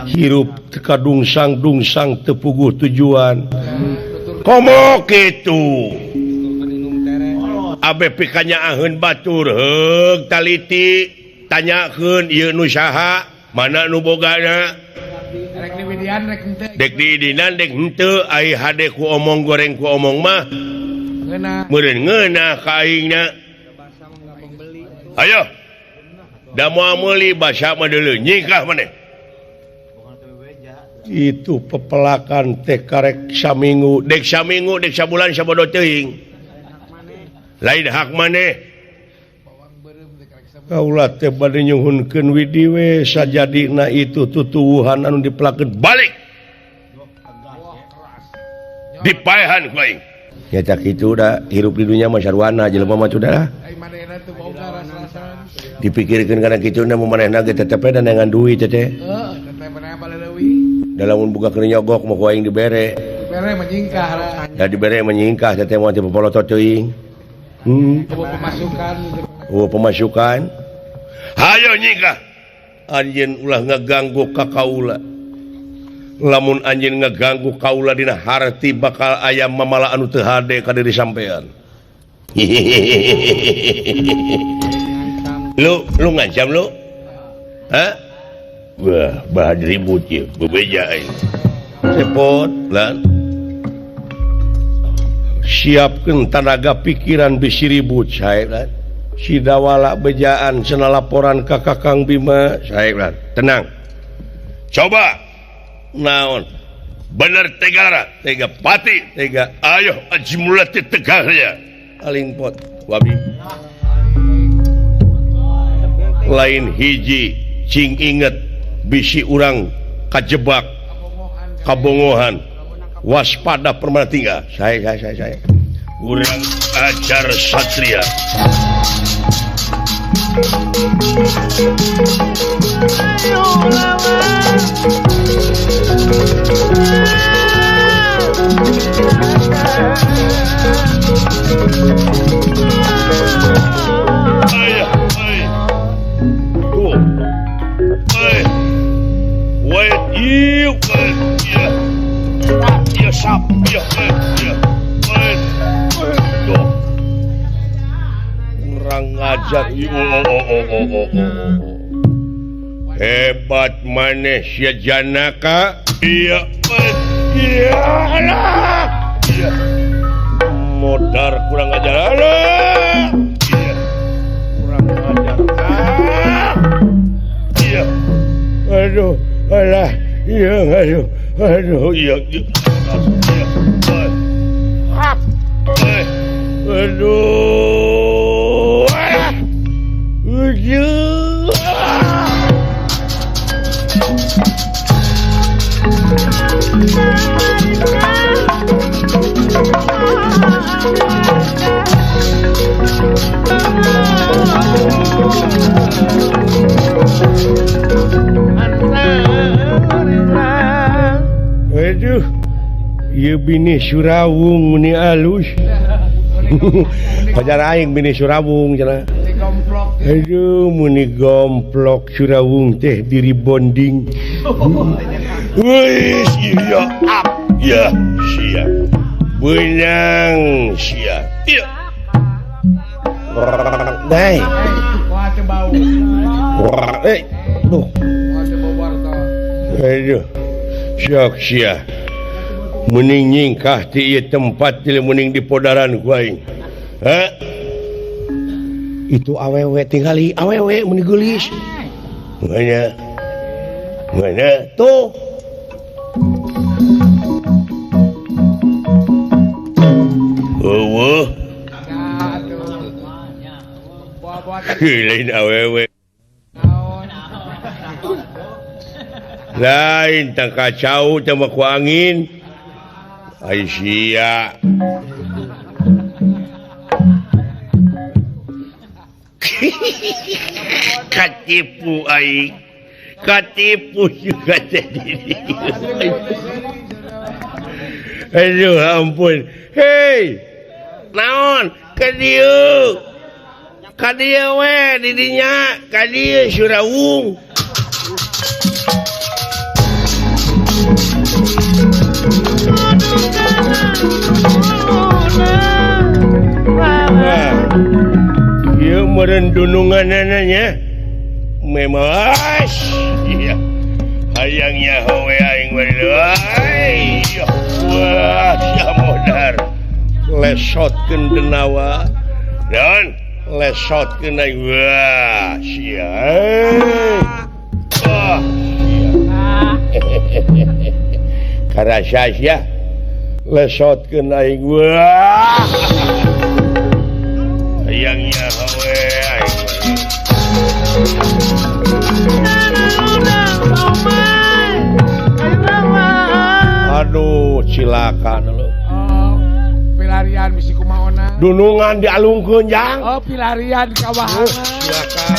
hirup teka dungsang teu puguh tujuan. Komo kitu. Abe pikanyaaheun batur heug taliti tanyakeun ieu nu saha, mana nu bogana? rek di widian rek henteu Dek di idinan dek henteu ai hade ku omong goreng ku omong mah ngeuna meureun ngeunah ka aingna. Ayo. Da moal meuli basa mah deuleu nyingkah maneh. itu pepelakan teh karek saminggu Deksa minggu deksa bulan sabodo teuing lain hak maneh kaula teh bade nyuhunkeun widi we sajadina itu tutuwuhan anu dipelakeun balik dipaehan ku aing nya cak kitu da hirup di dunya mah sarwana jelema mah sudah Ai manehna teu boga rasa-rasan. dipikirkeun kana kitu na manehna ge tetep da dengan duit teh Teteh maneh bale leuwih. dalam buka keur nyogok mah ku aing dibere Bere menyingkah lah. da dibere menyingkah teh mah teh popolotot teuing Coba pemasukan. pemasukan hayo nyingkah anjeun ulah ngaganggu ka kaula lamun anjeun ngaganggu kaula dina harti bakal aya mamala anu teu hade ka diri sampean lu ngancam lu ha wah bah ribut ye bebeja aing sepot lan siapkeun tenaga pikiran bisi ribut sae lan si dawala bejaan cenah laporan ka Kakang Bima sae lan tenang coba naon bener tegara tega pati tega ayo aji mulati tegarnya aling pot wabi lain hiji cing inget bisi urang kajebak kabongohan waspada permana tinggal saya kurang ajar satria kurang ngajar hebat maneh sia janaka iya modar kurang ngajar kurang ngajar iya aduh alah iya aduh iya aduh aduh ieu bini Surawung meni alus pajar aing bini Surawung cenah Si gomplok. aduh meni gomplok Surawung teh diri bonding wih iya up ya sia benang sia iya dai Wah bau. tuh Wah bau warta. aduh syok sia mending nyingkah ti ieu tempat teh mending di podaran ku aing ha itu awewe tingali awewe meni geulis mana tuh eueuh Ya tuh. Buah-buah lain awewe naon. lain tang kacau tembak ku angin Aisyah katipu aing katipu juga jadi aduh ampun hei naon ka dieu we didinya ka dieu Surawung nah ieu meureun dununganana memang iya hayangnya hoe aing meureun wah sia modar lesotkeun denawa dan lesotkeun aing wah sia wah sia karasya lesotkeun aing wah hayangnya hawe aing aduh silakan lu Pilarian misi kumaona. dunungan dialungkeun jang Oh, pilarian kawahan. silakan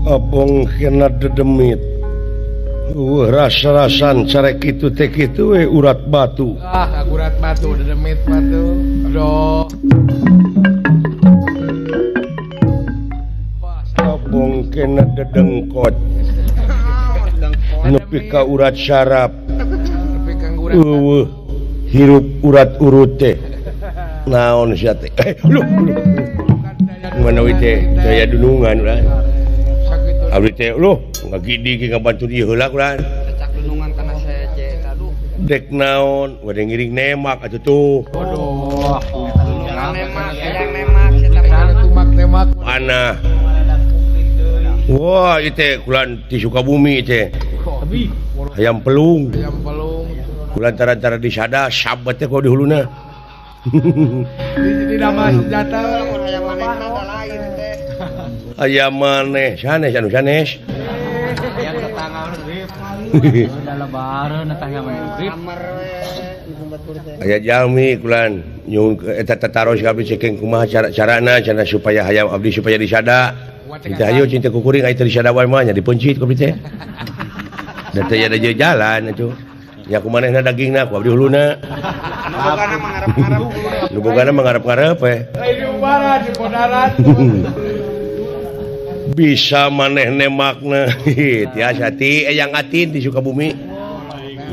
abong kena dedemit rasa-rasan carek kitu teh kitu we urat batu Ah, akurat batu, dedemit batu. Aduh. abong kena dedengkot nepi ka urat syaraf Tapi kangguran. hirup urat urut teh naon sia teh lu mana we teh daya dunungan urang abdi teh lu ngagidi ge ngabantu ieu heula urang Cecak dunungan karena saya cek aduh. dek naon wade ngiring nemak atuh tuh Aduh. Dunungan nemak, yang nemak kita Sana tumak-temak. panah wah ieu teh kulan di Sukabumi teh hayam pelung Ayam pelung. kulan tara-tara di sada sabat teh kok di huluna Di nama senjata. Mun hayang manehna da lain teh. ayam maneh sanes anu sanes Yang tetangga rip. Sudah lebaran eta yang main rip. Kamar we di batur teh. aya jalmi kulan nyuhun ke eta tataros abdi cekeng kumaha carana cenah supaya hayam abdi supaya disada teh hayu cinta kukuring aya teh disada wae mah nya dipencit ku abdi teh da teh ada jalan atuh nya kumanehna dagingna ku abdi huluna Bogana mangharap-harap. nu bogana mangharep-ngarep we Ini ubara di kodaran. bisa maneh nemakna tiasa ti yang atin di Sukabumi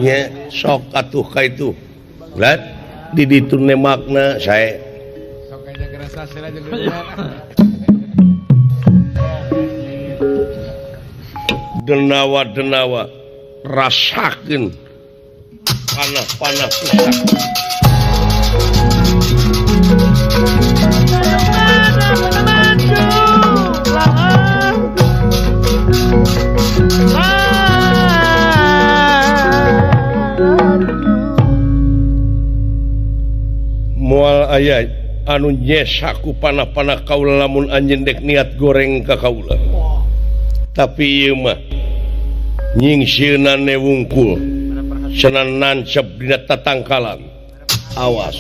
nya sok atuh ka itu ulat di ditu nemakna sae Sok kayaknya kerasa sila jeung duluan. denawa-denawa rasakeun panah-panah pisan moal aya anu nyesa ku panah-panah kaula lamun anjeun dek niat goreng ka kaula tapi ieu mah nyingsieunan wungkul cenah nancep dina tatangkalan awas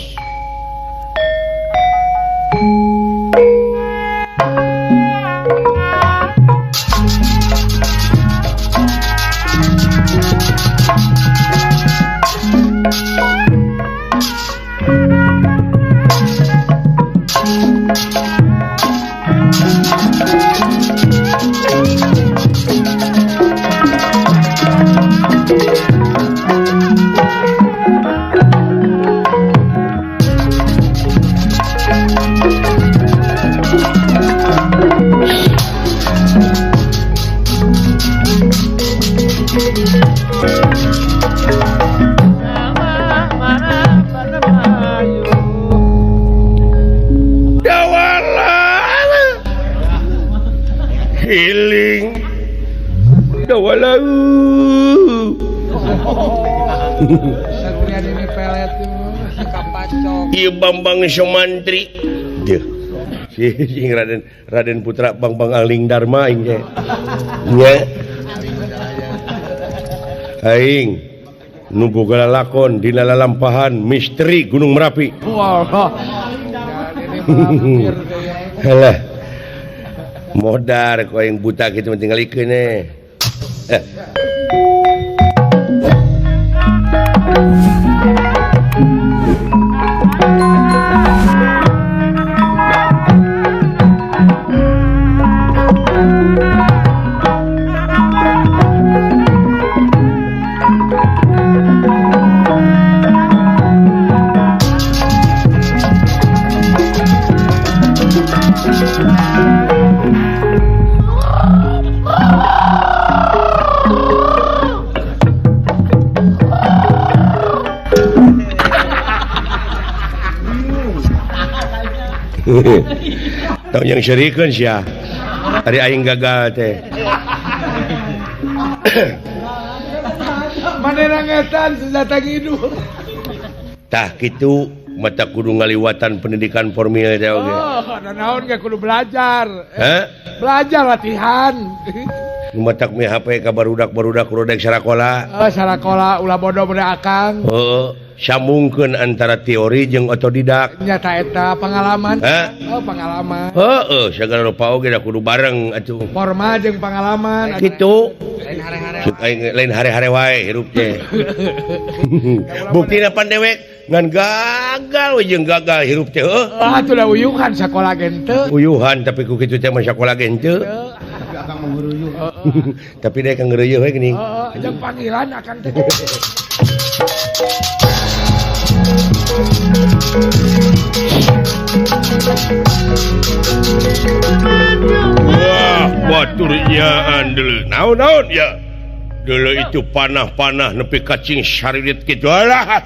healing dawala Satria ini pelet tuh. Kapacok. ieu Bambang Sumantri deuh sing Raden Putra Bambang Aling Dharma aing teh nya aing nu boga lalakon dina lalampahan misteri Gunung Merapi Wah. Ini mampir kayak. halah modar kau yang buta gitu tinggal ikeun tahu yang syarikeun sia hari aing gagal teh Mana manehna ngetan senjata hidup. Tah kitu mata kudu ngaliwatan pendidikan formil teh oge. Oh, ada naon ge kudu belajar. Hah? Belajar latihan. Matak mi HP ka barudak-barudak rodek sarakola. Sarakola ulah bodoh bener akang. Sambungkeun antara teori jeung otodidak. Nyata eta pengalaman. Hah? Oh, pengalaman. Sagala rupa oge da kudu bareng atuh. Forma jeung pengalaman. Kitu. Lain hare-hare. Lain hare-hare wae hirup teh. Buktina pan dewek ngan gagal we jeung gagal hirup teh. Atuh da uyuhan sakola gen teu. Uyuhan tapi ku kitu teh mah sakola ge henteu. Akang menguruyuh. Tapi dek ngeureueuh we geuning. Jeung panggilan akan teh. Wah, baturnya andel. Naon ya. Dulu itu panah-panah nepi kacing syaririt kitu. Alah.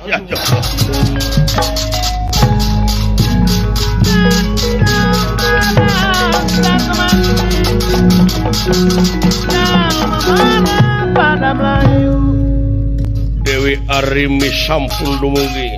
Dewi Arimi sampun dumugi.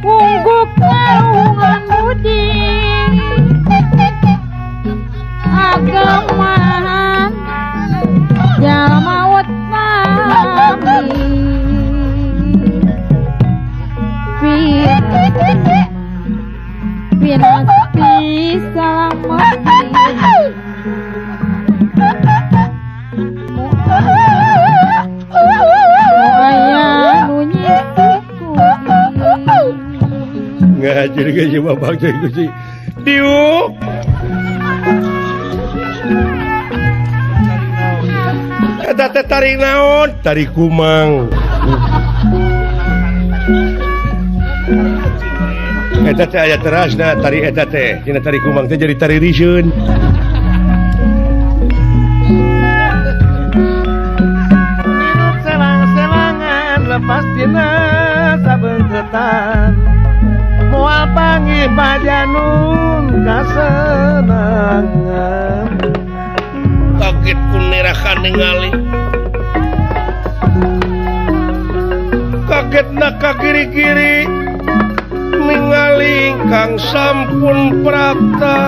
Ungguk kaungan budi agamahan jalma maut pami pinasti salamati Muaya nunyisiku Ngajar ke si bapak teh ku si Diuk. Eta teh tarik naon? Tarik kumang. Eta teh aya terasna tarik eta teh. Cenah tarik kumang teh jadi tari riseun. Hidup selang-selangan lepas dina sabeungetan. Moal panggih pajanun kasenangan. Kaget ku nerakan ningali. Kagetna ka kiri-kiri ningali Kang sampun prapta.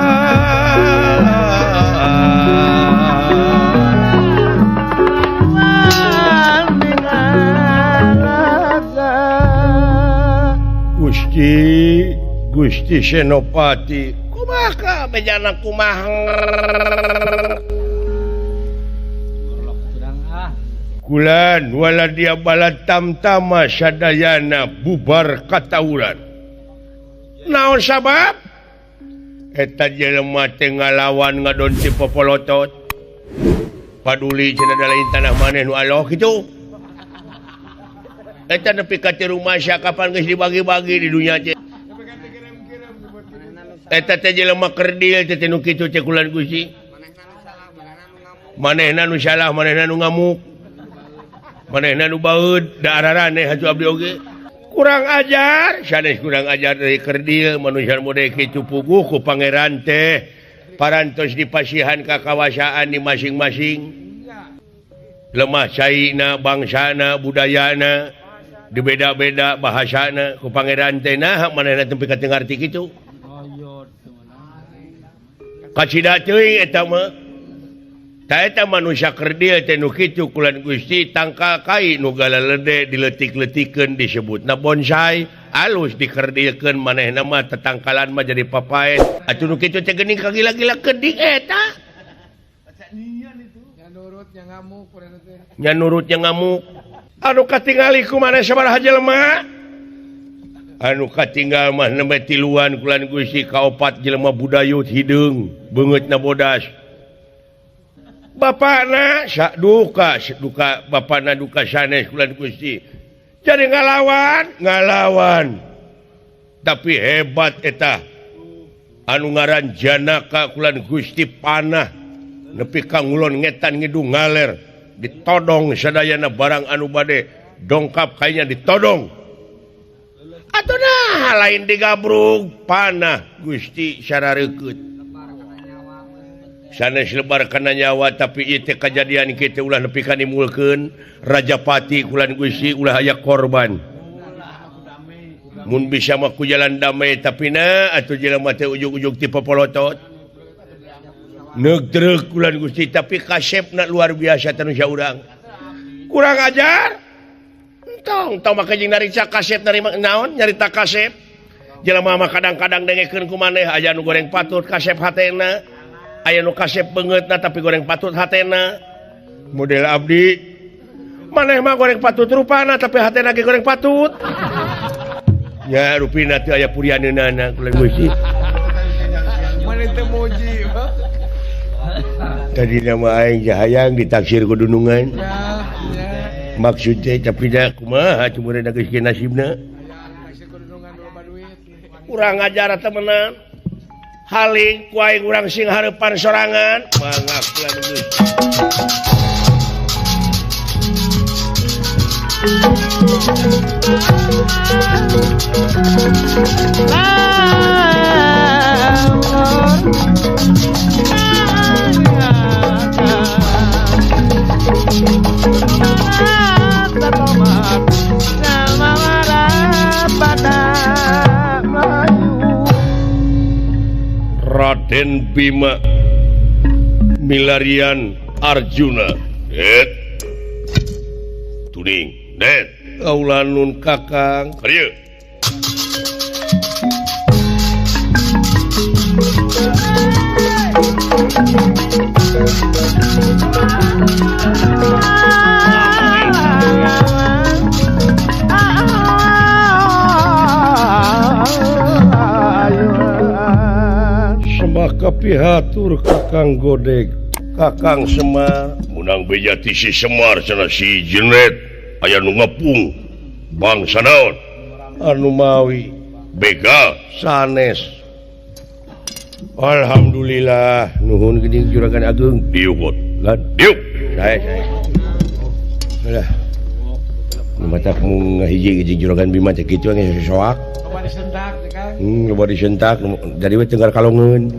Gusti Senopati kumaha bejana kumaha kulan wala dia bala tamtama sadayana bubar katawuran naon sabab eta jelema teh ngalawan ngadon ti popolotot paduli cenah lain tanah maneh nu aloh kitu eta nepi ka rumah sia kapan geus dibagi-bagi di dunya teh eta teh jelema kerdil teh nu kitu teh kulan Gusti manehna nu salah manehna nu ngamuk manehna nu baeud da araraneh haju abdi oge kurang ajar sanes kurang ajar dari kerdil manusia mode kitu puguh ku pangeran teh parantos dipasihan ka kawasaan di masing-masing lemah caina bangsana budayana dibeda-beda bahasana ku pangeran teh nah manehna tempi ka teu ngarti kitu kacida teuing eta mah ta eta manusia kerdil teh nu kitu kulan Gusti tangkal kai nu galalede diletik-letikeun disebutna bonsai alus dikerdilkeun manehna mah tetangkalan mah jadi papaen atuh nu kitu teh geuning kagila-gila keding eta nya nurutnya ngamuk anu katingali ku maneh sabaraha jelema anu katinggal mah nembe tiluan kulan Gusti kaopat jelema budayut hideung beungeutna bodas bapakna sak duka bapakna duka sanes kulan Gusti jadi ngalawan tapi hebat eta anu ngaran Janaka kulan Gusti panah nepi ka ngulon ngetan ngidung ngaler ditodong sadayana barang anu bade dongkap kayaknya ditodong atuh nah lain digabrug panah Gusti sararekeut sanes lebar kana nyawa tapi ieu teh kajadian kitu ulah nepi ka nimulkeun Rajapati kulan Gusti ulah aya korban mun bisa mah ku jalan damai tapi na atuh jelema teh ujug-ujug ti popolotot neugdreug kulan Gusti tapi kasepna luar biasa tanu saurang kurang ajar entong make jeung narita kasep dari naon nyarita kasep jelema mah kadang-kadang dengekeun ku maneh aya nu goreng patut kasep hatena aya nu kasep beungeutna tapi goreng patut hatena model abdi maneh mah goreng patut rupana tapi hatena ge goreng patut nya rupina teh aya purianeunana kulan Gusti Mana teu muji, Pak? tadi nama aing hayang ditaksir ku dunungan Ya, ya. maksud teh tapi da kumaha cumeureun geus ge nasibna Kasih kudungan loba duit. kurang ajar temenan haling ku aing urang sing hareupan sorangan mangga kulan Gusti Raden Bima milarian Arjuna det tuning det kaulanun kakang karya Sembah kapihatur kakang Godeg kakang Semar munang bejati si Semar cenah si Jenet aya nu ngepung bangsa naon anu mawi bega sanes alhamdulillah nuhun geuning juragan ageung diukot lan diuk sae udah matak mung hiji juragan Bima teh kitu geus soak Coba disentak, ya kan? loba disentak jadi we tenggar kalongeun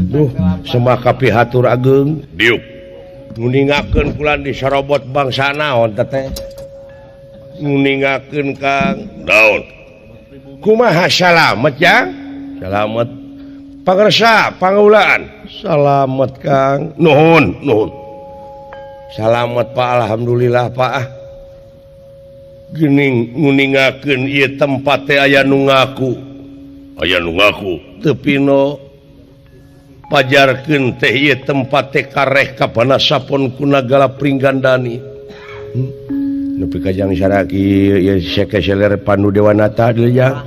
duh semah kapihatur ageung diuk nguningakeun kulan di sarobot bangsa naon teh nguningakeun Kang daun kumaha salamet ya salamet pangresa pangaulaan salamet Kang nuhun salamet Pak alhamdulillah Pak geuning nguningakeun ieu tempat teh aya nu ngaku teu pino pajarkeun teh ieu tempat teh kareh kapana sapon kunagala pringgandani nepi ka jang saraki ieu sekeseler Pandu Dewanata deui ya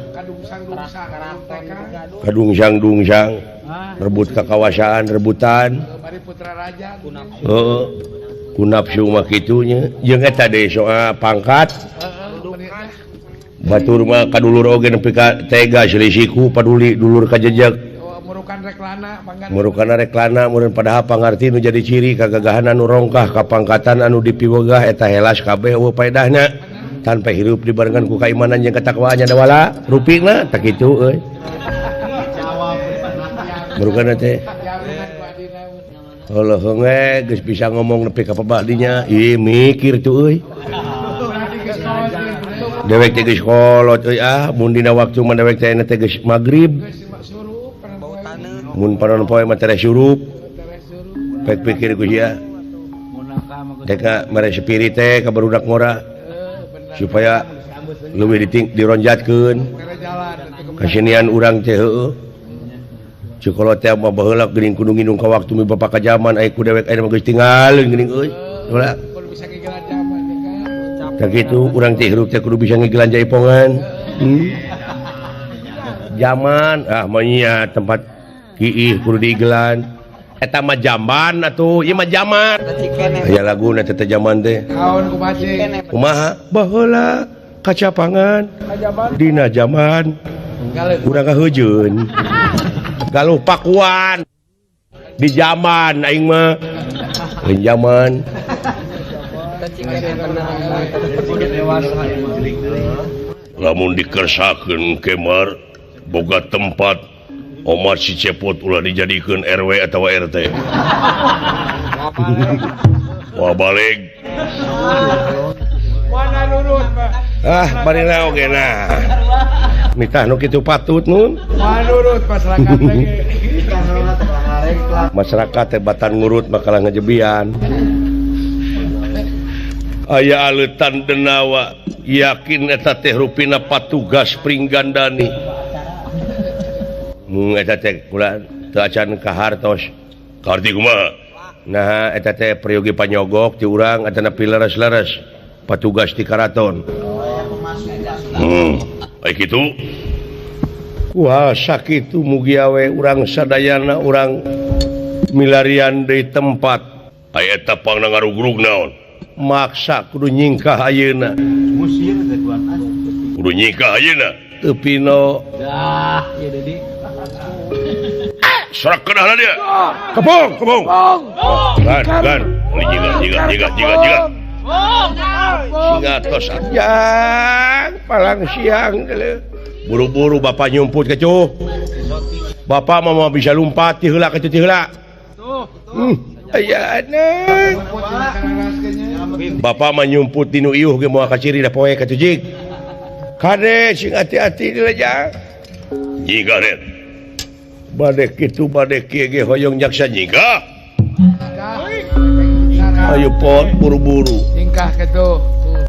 kadung sang rebut kakawasan rebutan Bari putra raja. heeh ku nafsu mah kitu nya jeung eta deui soal pangkat batur mah kadulur oge nepi ka tega selisiku paduli dulur ka jejeg Murukan reklana, bangga. murukana reklana meureun padahal pangarti nu jadi ciri kagagahan anu rongkah kapangkatan anu dipiwegah eta helas kabeh eueuh paedahna tanpa hirup dibarengan ku kaimanan jeung katakwaan nya wala rupina tak kitu euy murukana teh Allah heuge geus bisa ngomong nepi ka pabadinya ieu mikir tuh euy dewek teh geus kolot euy mun dina waktu mah dewek teh teh geus magrib mun panon poe mah teh surup pek pikir ku sia deka mere spirit teh ka barudak ngora supaya leuwih dironjatkeun kasinian urang teh heueuh cikolot teh mah baheula geuning kudu nginung ka waktu mi bapak ka zaman aya ku dewek aya mah geus tinggalin geuning euy ulah Bisa kegilaan zaman, ya kan? tak gitu urang teh hirup teh kudu bisa ngigelan jaipongan zaman mah nya tempat kiih kudu diigelan eta mah jaman atuh ieu mah jaman aya laguna teh jaman teh kawan ku bacing kumaha baheula kacapangan dina jaman urang kaheujeun galuh pakuan di zaman aing mah lain zaman lamun dikersakeun kemar boga tempat Omar si cepot ulah dijadikeun RW atau RT wah balik mana nurut Pak marina oge nah mitah nu kitu patut nun manurut masyarakat lagi masyarakat teh batan ngurut makalah ngajebian aya aleutan denawa yakin eta teh rupina patugas pringgandani mun eta teh kula teu acan kahartos karti kumaha nah eta teh peryogi panyogok ti urang atana pileres-leres patugas di karaton ai kitu wah sakitu mugi awe urang sadayana urang milarian deui tempat ai eta pangna ngarugrug naon maksa kudu nyingkah ayeuna kudu nyingkah ayeuna teu pino dah ya dedi serak kenahna dia kebong gan jiga singa tos yang palang siang buru-buru bapak nyumput ke cuh bapak mau bisa lompat ti heula ke ti heula aya anak bapak mah nyumput dinu ieuh ge moal kaciri da poe ka tujig kade sing hati-hati di lejang jiga nen bade kitu bade kieu ge hoyong jaksa jiga ayo pot buru-buru tingkah gitu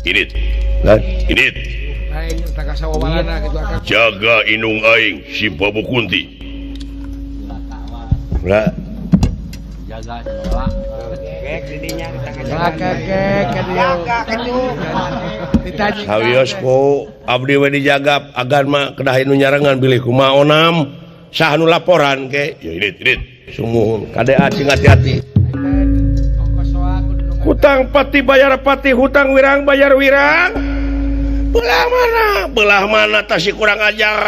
init lan init aing tak kasawabalana gitu akan jaga inung aing si Babu Kunti lah jaga sekolah kakek ka dieu ditanya sawios ku abdi we dijaga agan mah kedah nu nyarengan bilih kumaha onam saha nu laporan ke ya init sumuhun kade acing hati-hati ongkos soa kudu nunggu hutang pati bayar pati hutang wirang bayar wirang belah mana tasi kurang ajar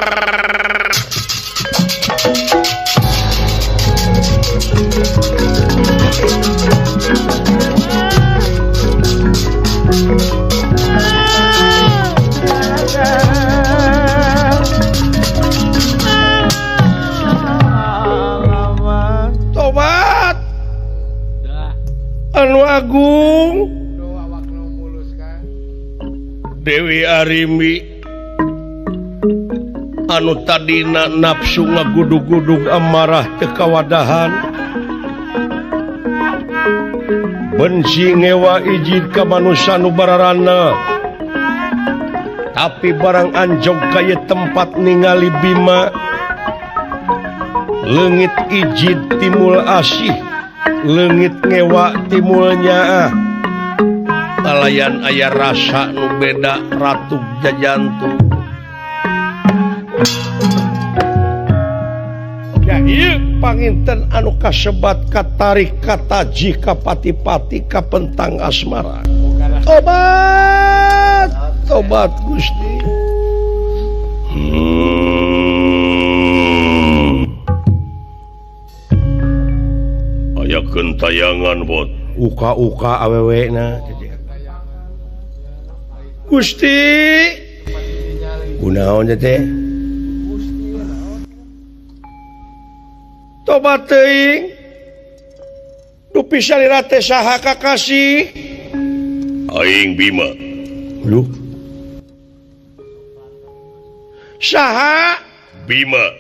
tobat dah anu agung doa waktu mulus kan Dewi Arimi anu tadina nafsu ngagudug-gudug amarah teu kawadahan benci ngewa ijid ka manusia nu bararana tapi barang anjog kaya tempat ningali bima leungit ijid timul asih leungit ngewa timulnya kalayan aya rasa nu beda ratug jajantu ya ieu panginten anu kasebat katarik kataji kapati-pati kapentang asmara tobat Gusti aya tayangan bot uka-uka awewe na Gusti kunaon teh tobat teuing dupi salira teh saha kakasih aing Bima lu saha Bima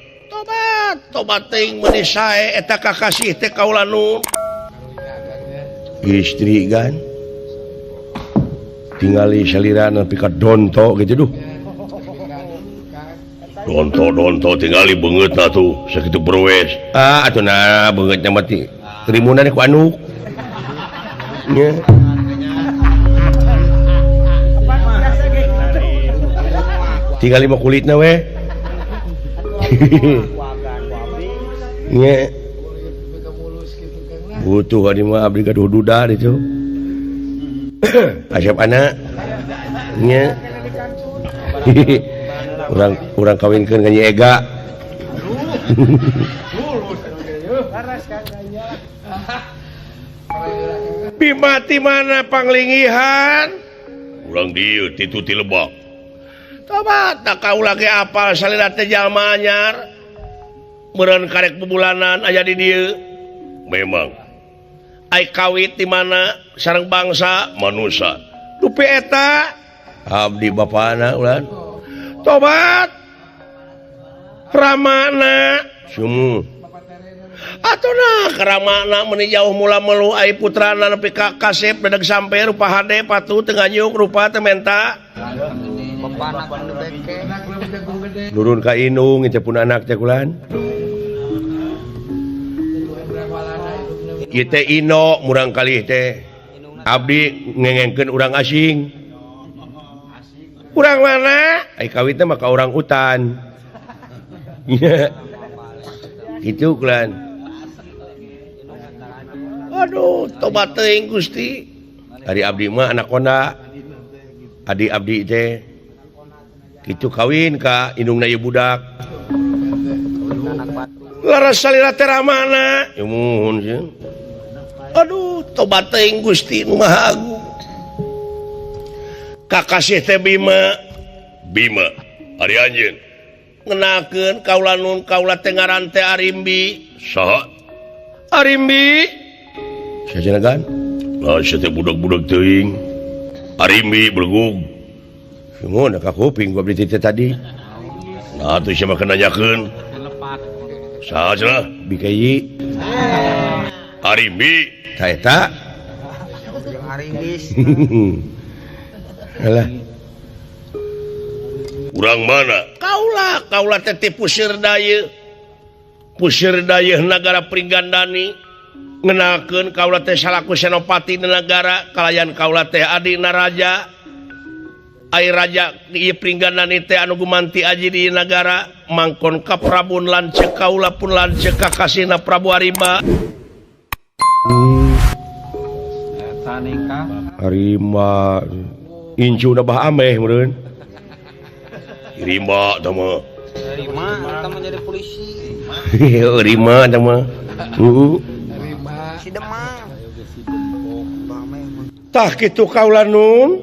tobat teuing meuni sae eta kakasih teh kaula nu istri kan tingali salira nepi ka donto gitu duh donto tinggali beungeutna tuh sakitu berwes atuh nah beungeutnya mati terimunan ku anu nya tinggal lima kulitna we nya butuh abdi gaduh duda itu asap anak nya orang kawinkeun ka Nyi Ega Bimati mana panglingihan urang dieu titu ti Lebak tobat tak kaula ge apal salira teh jalma anyar meureun karek bubulanan aya di dieu memang ai kawit di mana sareng bangsa manusia dupi eta abdi bapana ulan tobat ramana sumu atuna karamana meuni jauh mula melu ai putrana nepi ka kasep dadag sampe rupa hade patu teu nganyuk rupa teu menta nurun ka indung itu pun anak teh kulan ieu teh ino murang kalih teh abdi ngengengkeun urang asing urang mana ai kawitna mah ka urang utan gitu kulan aduh tobat teuing Gusti ari abdi mah anak konda adik abdi teh kitu kawin ka indungna ieu budak laras salira teh ramana muhun sih aduh tobat teuing Gusti nu Maha Agung kakasih teh Bima ari anjeun ngenakeun kaula nun kaula teh ngaran teh Arimbi saha Arimbi sajenagan nah sia teh budak-budak teuing Arimbi belegug mun ka kuping gua beli teh tadi nah atuh sia mah nanyakeun saha cenah bikayi Arimbi ta eta Aringgis. alah urang mana kaula teh ti Pusir Dayeuh nagara Pringgandani ngenakeun kaula teh salaku senopati di nagara kalayan kaula teh adina raja ai raja ieu Pringgandani teh anu gumanti aji di nagara mangkon ka Prabu lanceuk kaula pun lanceuk ka kasihna Prabu Arimba Eta nikah Arimba incuna bah ameh meureun Rimba tah mah Terima, kita menjadi polisi. Rima eta mah Si Demang. tah kitu kaula nun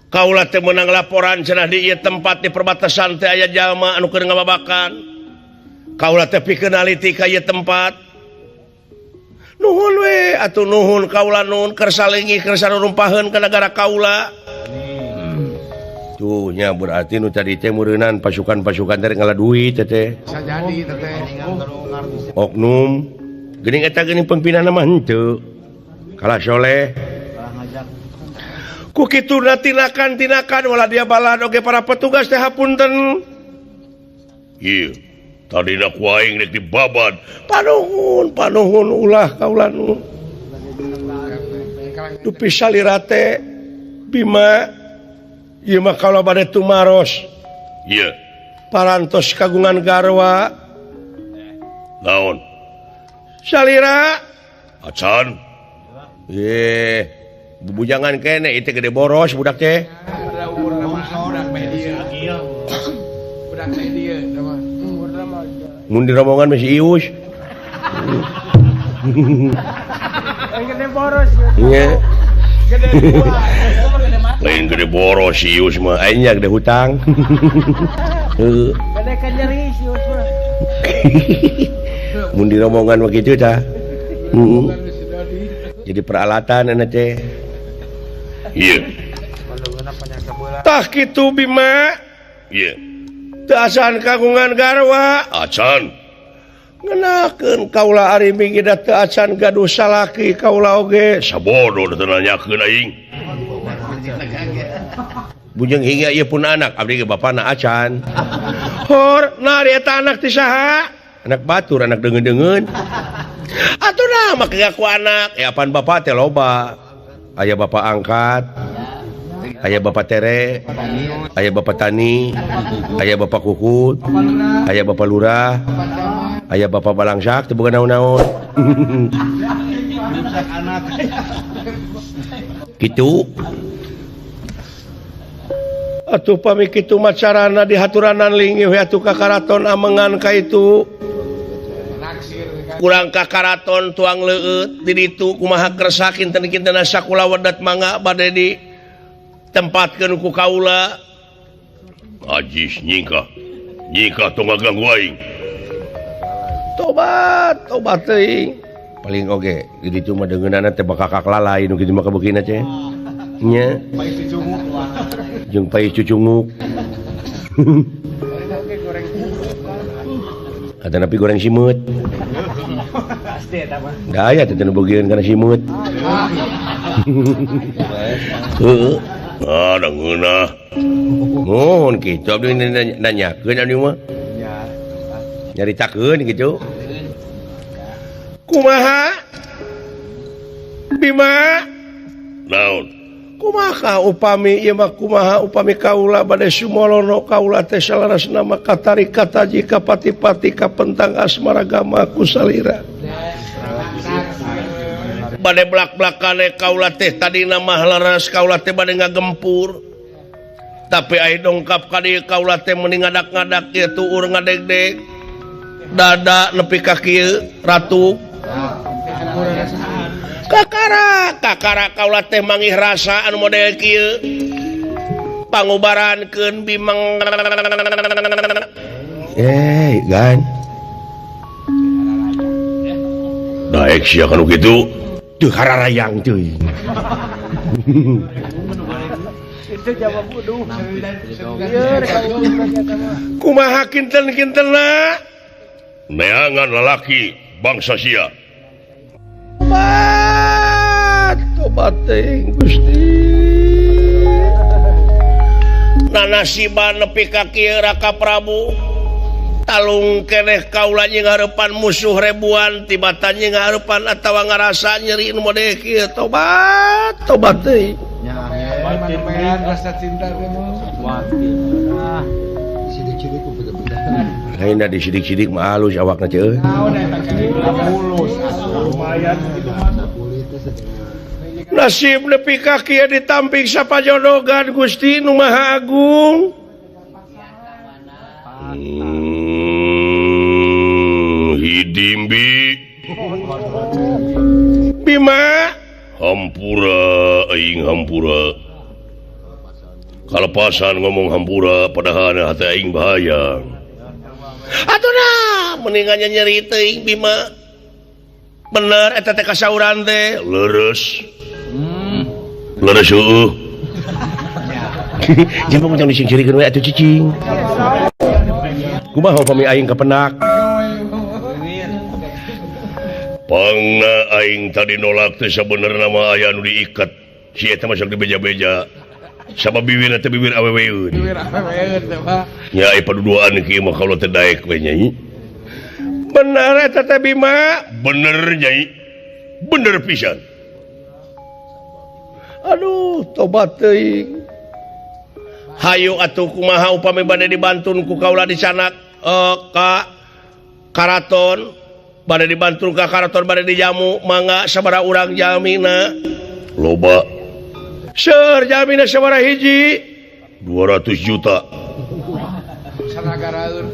kaula teh meunang laporan cenah di ieu tempat di perbatasan teh aya jalma anu keur ngababakan kaula teh pikeun aliti ka ieu tempat nuhun we atuh nuhun kaula nun keur salingi keur sarurumpaheun ka nagara kaula tuh nya berarti nu tadi teh meureunnan pasukan-pasukan teh ngaladuit teh Bisa jadi teteh. oknum geuning eta geuning pengpinana mah henteu kalah soleh ku kitu tinakan wala dia balad oge para petugas teh hapunten ieu tadina ku aing rek dibabad panuhun ulah kaula nu dupi salira teh Bima ieu mah kaula bade tumaros ieu parantos kagungan garwa naon salira acan bubujangan kene itu gede boros budak teh Budak media. Budak media sama. mun di rombongan masih ius Gede boros. iya Gede lain gede boros sius mah aingnya gede hutang heuh Gede kenyeri sius mah. mun di rombongan begitu tah jadi peralatan ana teh ieu tah kitu Bima ieu teu asan kagungan garwa acan ngeunakeun kaula Arimbi ge da teu acan gaduh salaki kaula oge sabodo teu nanyakeun aing bujeng hingga ieu pun anak abdi ge bapana acan hor nah eta anak ti saha anak batur anak deungeun-deungeun atuh nah make ku anak apaan bapak teh loba aya bapak angkat aya bapak tere aya bapak tani aya bapak kukut aya bapak lurah aya bapak balangsak teu boga naon-naon gitu atuh pami kitu macarana di haturanan linggih we atuh ka karaton amengan ka itu kurang ka karaton tuang leueut di ditu kumaha kersa kinten-kinten sakula wedat mangga bade di tempatkeun ku kaula ajis nyingka tong ngaganggu aing tobat teuing paling oge di ditu mah deungeunana teh bakakak lalai nu kitu mah kabukina teh nya jeung pai cucunguk ada napi goreng simut daya teh teu bogieun kana simut heeh ada ngeunah mohon kitu abdi nanyakeun abdi mah nyaritakeun kitu kumaha Bima naon kumaha upami ieu mah kumaha upami kaula bade sumolono kaula teh salarasna mah katari kataji ka pati-pati ka pentang asmaragama ku salira bade blak-blakane kaula teh tadina mah laras kaula teh bade ngagempur tapi aya dongkap ka dieu kaula teh mending ngadak-ngadak ieu tuur ngadegdeg dada nepi ka kieu ratu kakara kaula teh mangih rasa anu model kieu pangubarankeun bimang gan daek sia kanu kitu teu hararayang teuing itu jawab kudu kumaha kinten-kintenna neangan lalaki bangsa sia tobat teh Gusti nanasiban nepi ka kieu Raka Prabu talung keneh kaula nyinghareupan musuh ribuan tibatan nyinghareupan atawa ngarasa nyeri nu model kieu tobat teh rasa cinta Aina di sidik-sidik mah halus awakna ceuh. Nasib nepi ka kieu ditampik sapajodogan Gusti Nu Maha Agung. Hidimbi Bima hampura aing hampura. Kalepasan ngomong hampura padahal hati aing bahaya. Atuna mendingan nyeri teuing Bima. Bener eta teh kasauran teh leres. Leres heueuh. Jangan macam disingkirikeun we atuh cicing. Kumaha upami aing kapenak? Pangna aing tadi nolak teh sabenerna mah aya nu diikat. Si eta masuk di beja-beja. Sama bibir atau bibir aweweun. Bibir aweweun teh Pak. Nya ai paduduan kieu mah kalau teh daek we nyai. Bener eta teh Bima, bener nyai. Bener pisan. Aduh, tobat teuing. Hayu atuh kumaha upami bade dibantun ku kaula di sanak ka karaton, bade dibantun ka karaton bade dijamu mangga sabaraha urang jamina. Loba. Seur jamina sabaraha hiji? 200 juta. Sanagaraeun.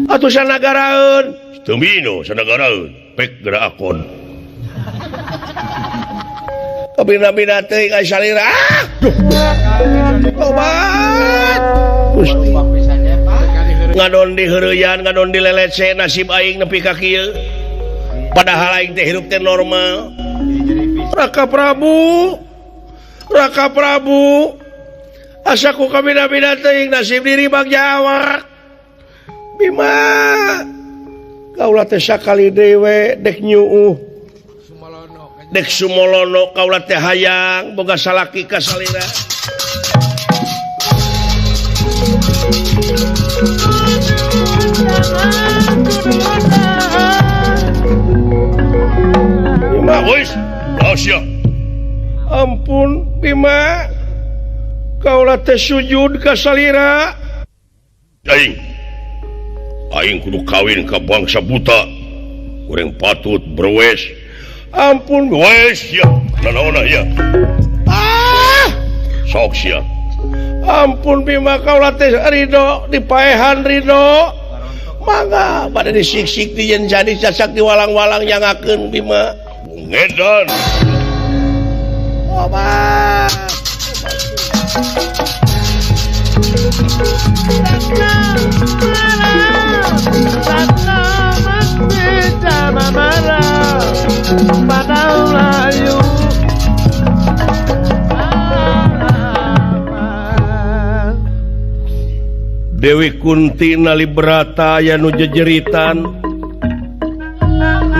Atuh sanagaraeun. Teu mino sanagaraeun. Pek geura akon. Kabina-bina teuing aya salira. Tobat. Gusti. Ngadon di heureuyan, ngadon di lelece nasib aing nepi ka kieu. Padahal aing teh hirup teh normal. Raka Prabu asaku kabina-bina teuing nasib diri bag Jawa Bima kaula teh sakali dewe dek nyuuh dek sumolono kaula teh hayang boga salaki ka salira Bima wis rahasia. Ampun Bima kaula teh sujud ka salira aing kudu kawin ka bangsa buta urang patut berwes ampun wes ya nanaona ya sok sia ampun Bima kaula teh ridho dipaehan ridho mangga pada disiksik dijen jadi casak di walang-walang nyangakeun Bima ngedan obat Dewi Kunti nalibrata ya nu jejeritan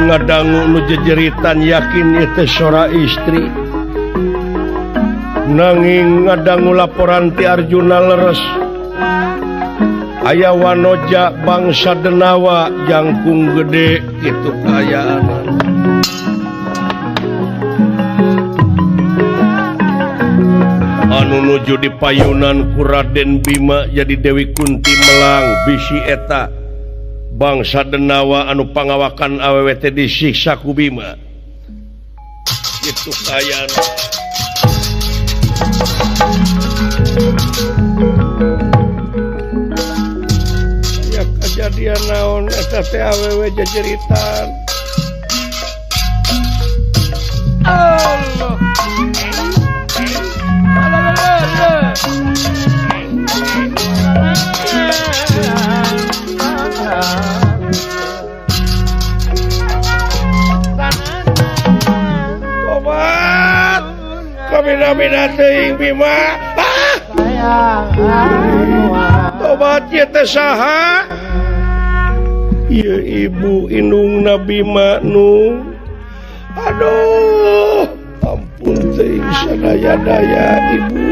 ngadangu nu jejeritan yakin itu sora istri nanging ngadangu laporan ti Arjuna leres aya wanoja bangsa Denawa jangkung gede gitu kayaan anu nuju di payunan ku Raden Bima jadi Dewi Kunti melang bisi eta bangsa Denawa anu pangawakan awewe teh disiksa ku Bima gitu kayaan ya kejadian naon eta teh awewe jejeritan Allah tobat kabina-bina teuing Bima tobat ieu teh saha ieu ibu indungna Bima nu aduh ampun teuing sadaya-daya ibu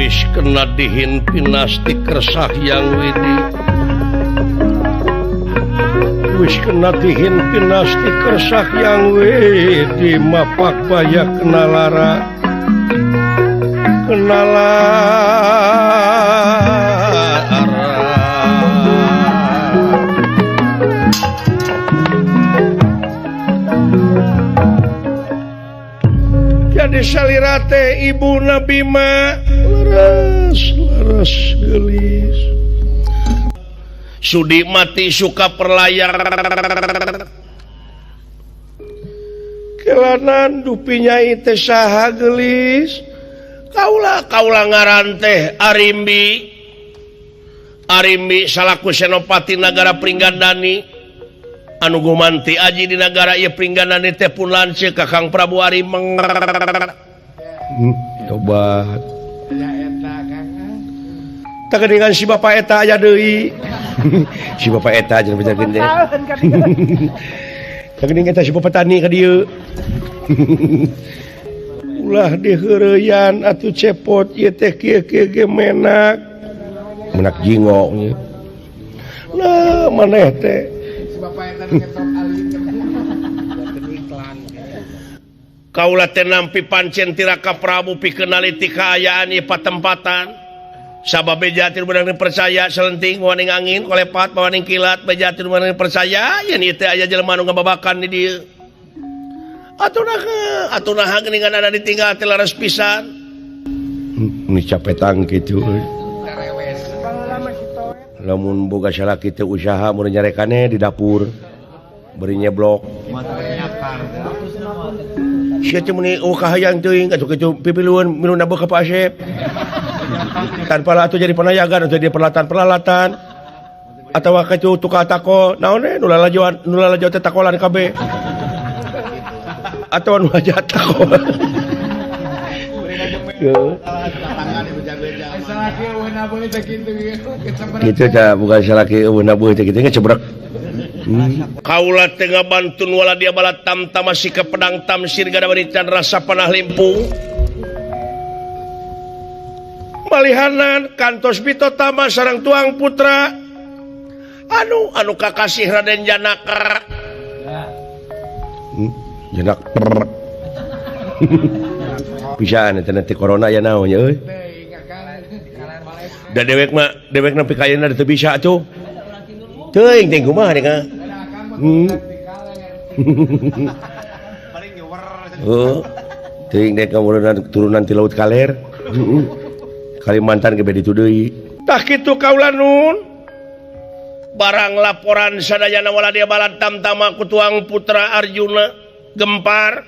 wis kena dihimpin ti Kersah yang widi wis kena dihimpin ti Kersah yang widi mapak baya kenalara jadi salirate ibu Nabi Ma leres gelis sudi mati suka perlayar kelanan dupinya itu saha gelis kaula ngaran teh Arimbi salaku senopati negara Pringgandani anu gumanti aji di negara ieu Pringgandani teh pun lanceu Kakang Prabu Arimeng tobat tak dengan si bapak eta aja deui si bapak eta aja bener gede tak dengan eta si bapak tani ka dieu ulah diheureyan atuh cepot ieu teh kieu-kieu ge menak jingo nya nah maneh teh si bapak eta ngetok alin iklan kaula teh nampi pancen tiraka Prabu pikeun naliti kaayaan ieu patempatan sabab bejatir beunang percaya selenting waning angin kolepat waning kilat bejatir beunang percaya yen ieu teh aya jelema anu ngababakan di dieu atunaha geuningan ada ditinggal teh laras pisan nu capetang kitu lamun boga salaki teu usaha mun nyarekane di dapur beri nyeblok sia teh muni kahayang teuing atuh pipilueun minum nabeu ka Pak Asep tanpa lah jadi penayagan atau jadi peralatan atau kacu tukar tako naon nu lalajo teh takolan kabeh atau nu aja tako gitu dah bukan salaki eueuna beuh teh kitu ngecebrek kaula teh ngabantun wala dia bala tam-tam masih ke pedang tamsir gada barican rasa panah limpung malihanan kantos Bitotama sareng tuang putra anu kakasih Raden Janaka Janak pisaan eta nanti corona ya naon euy da dewek nepi ka ayeuna teu bisa atuh teuing teh kumaha nih ka Oh, teuing dek turunan ti Laut Kaler. Kalimantan gebe ditu deui. Tah kitu kaula nun. Barang laporan sadayana waladia balad tamtama ku tuang putra Arjuna gempar.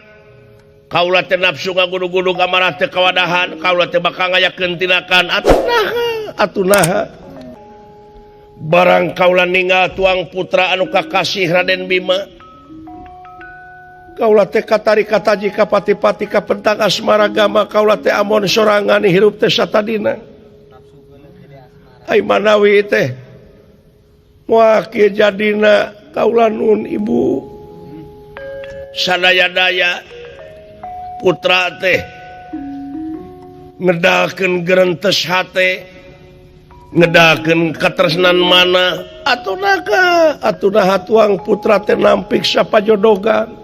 Kaula teh nafsu ngagudu-gudu kamarah teh kawadahan, kaula teh bakal ngayakeun tinakan atunaha. Barang kaula ninggal tuang putra anu kakasih Raden Bima. Kaula teh katari kataji ka pati-pati ka pentang asmaragama, kaula teh amon sorangan hirup teh satadina. Ai manawi teh moal kieu jadina kaula nun ibu. Sadaya-daya putra teh ngedalkeun gerentes hate, ngedalkeun katresnan mana atunaha tuang putra teh nampik sapajodogan.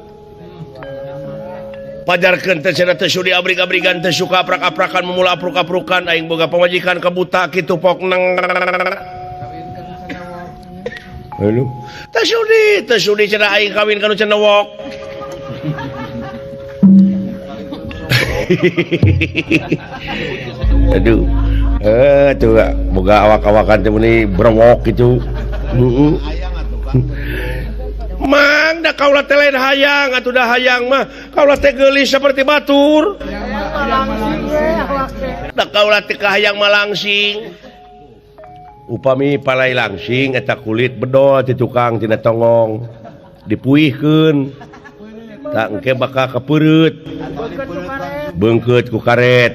Pajarkeun teh cenah teu sudi abrig-abrigan teu suka aprak-aprakan memula apruk-aprukan aing boga pamajikan kabuta kitu pok nang. Halo. Teu sudi cenah aing kawin kanu cenah wok. Aduh. Tuh boga awak-awakan teh meni brewok kitu. Mang da kaula teh lain hayang atuh da hayang mah kaula teh geulis saperti batur. Da kaula teh kahayang malangsing. Upami palai langsing eta kulit bedol ti tukang tina tongong dipuihkeun. Tak engke bakal kepeureut. Beungkeut ku karet.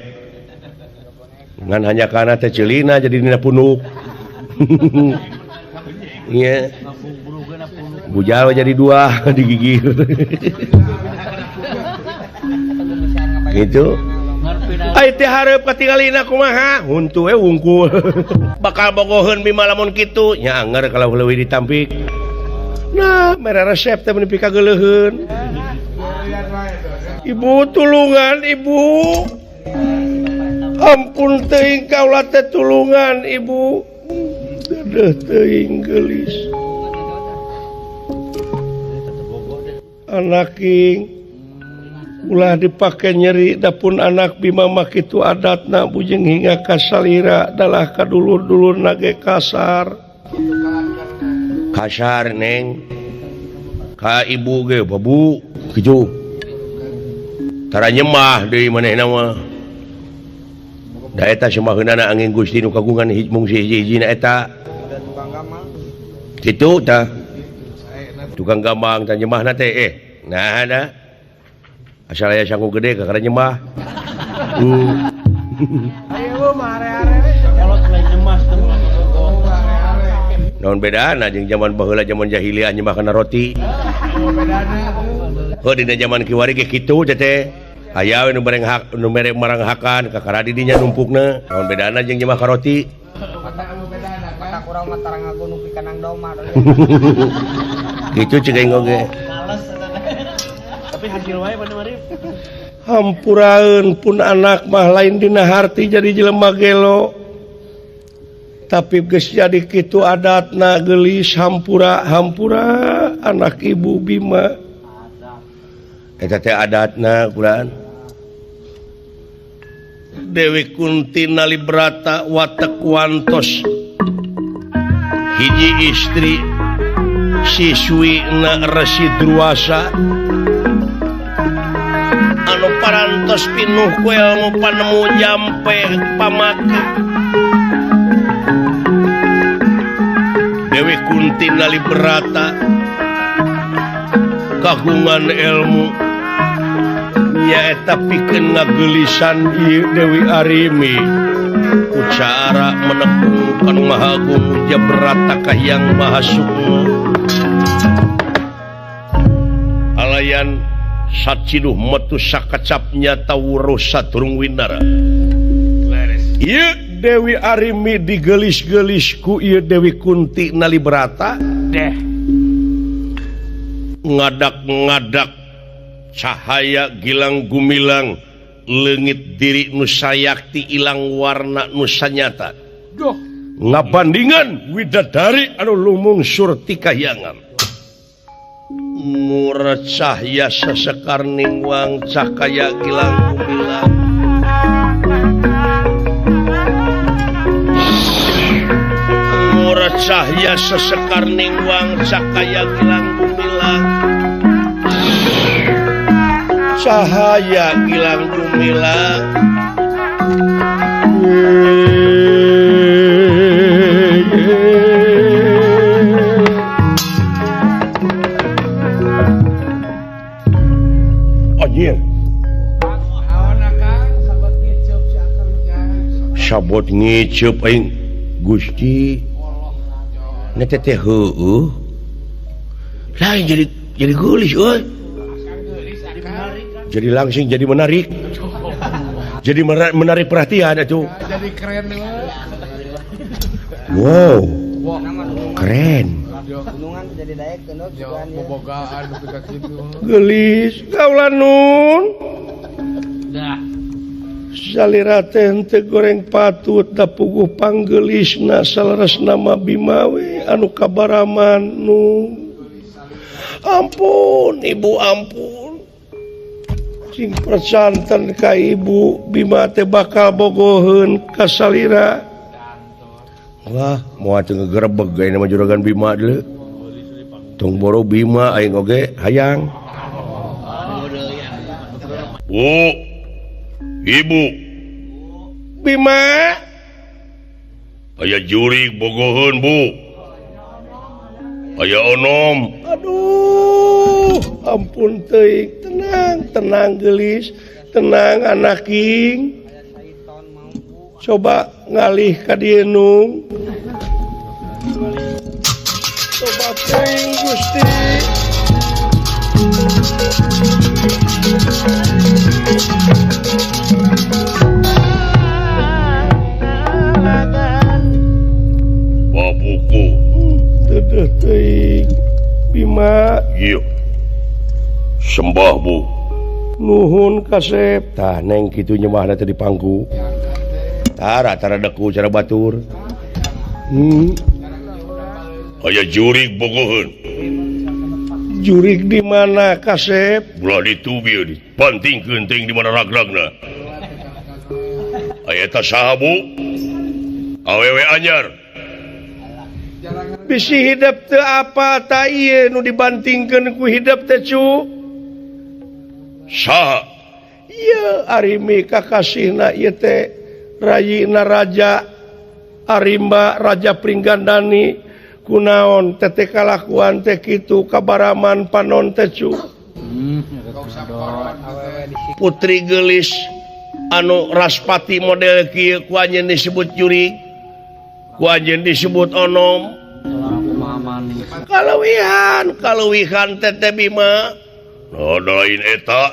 Ngan hanya kana teh ceulina jadi dina punuk. Iya. Bujal jadi dua digigir. Gitu. Ai teh hareup katingalina kumaha? Huntu we wungkul. Bakal bogoheun Bima lamun kitu. Nya anger kalau leuwih ditampik. Nah, mere resep teh nepi ka geuleuheun. Ibu tulungan ibu. Ampun teuing kaula teh tulungan ibu. Dedeh teuing geulis. Anaking ulah dipake nyeri dapun anak Bima mah kitu adatna bujeng hingga kasalira dalah kadulur-dulur nage kasar neng ka ibu ge babu kitu tara nyemah deui manehna mah da eta semaheunana angin Gusti nu kagungan mung hiji-hijina eta kitu tah tukang gambang teh nyemahna teh nah ada asal aya sanggu gede ka kada nyemah. Ayo mah are-are Kalau selain nyemah Naon bedana jeung zaman baheula zaman jahiliyah nyemah kana roti. Heuh dina zaman kiwari ge kitu teh. Aya we nu mere maranghakan ka karadi dinya numpukna. Naon bedana jeung nyemah ka roti? Mata kurang mah tarang aku nu pikanang doma. Gitu cegeng oge. tapi hasil wae pada mari. Hampuraeun pun anak mah lain dina harti jadi jelema gelo. Tapi geus jadi kitu adatna geulis hampura anak ibu Bima. Eta teh adatna kulaan. Dewi Kunti nalibrata watek wantos hiji istri siswi na Resi Druasa anu parantos pinuh ku ilmu panemu jampe pamake. Dewi Kunti nalibrata kagungan ilmu nyaeta pikeun ngageulisan ieu Dewi Arimi ku cara menekungkan Mahagung Jabrata Kahyang Mahasukma alayan saciduh metu sakacapnya tawuruh saturung winara. Ieu Dewi Arimi digelis-gelis ku ieu Dewi Kunti nalibrata deh ngadak-ngadak cahaya gilang gumilang leungit diri nu sayakti ilang warna nu sanyata ngabandingan widadari anu lumungsur ti kahyangan murat cahya sesekarning wang cakaya gilang gumilang murat cahya sesekarning wang cakaya gilang gumilang cahaya gilang gumilang anjir sabot ngiceup aing Gusti na teteh heueuh lain jadi geulis euy jadi langsing jadi menarik jadi menarik perhatian atuh Jadi keren nih. wow keren Gunungan jadi daek kenut Jauh bobogaan kita gitu. gelis kaulah nun salira teh teu goreng patut da puguh panggelisna saleresna mah Bimawe anu kabaraman nu ampun ibu ampun sing percanten ka ibu Bima teh bakal bogoheun ka salira wah moal teu ngegerebeg gawe nama juragan Bima deuleu tong boro Bima aing oge hayang Bu, Ibu, Bima aya jurig bogoheun Bu. Aya onom, aduh ampun teuing tenang gelis tenang anak king coba ngalih ka dieu nung coba teuing Gusti babuku. teueuh teuing Bima Iya. Sembah Bu. nuhun kasep tah neng kitu nyemahna teh di pangku tara deku cara batur Aya jurig bogoheun. jurig di mana kasep Ulah ditubi dipantingkeun teuing di mana ragragna. Aya eta saha Bu? Awewe anyar. bisi hidup teu apa ta ieu nu dibantingkeun ku hidup teh cu Saha? ieu arimi kakasihna ieu teh rayina raja Arimba Raja Pringgandani kunaon teteh kalakuan teh kitu kabaraman panon teh cu putri gelis anu raspati model kieu ku anjeun disebut jurig ku anjeun disebut onom kaluwihan teteh Bima Nah, lain eta.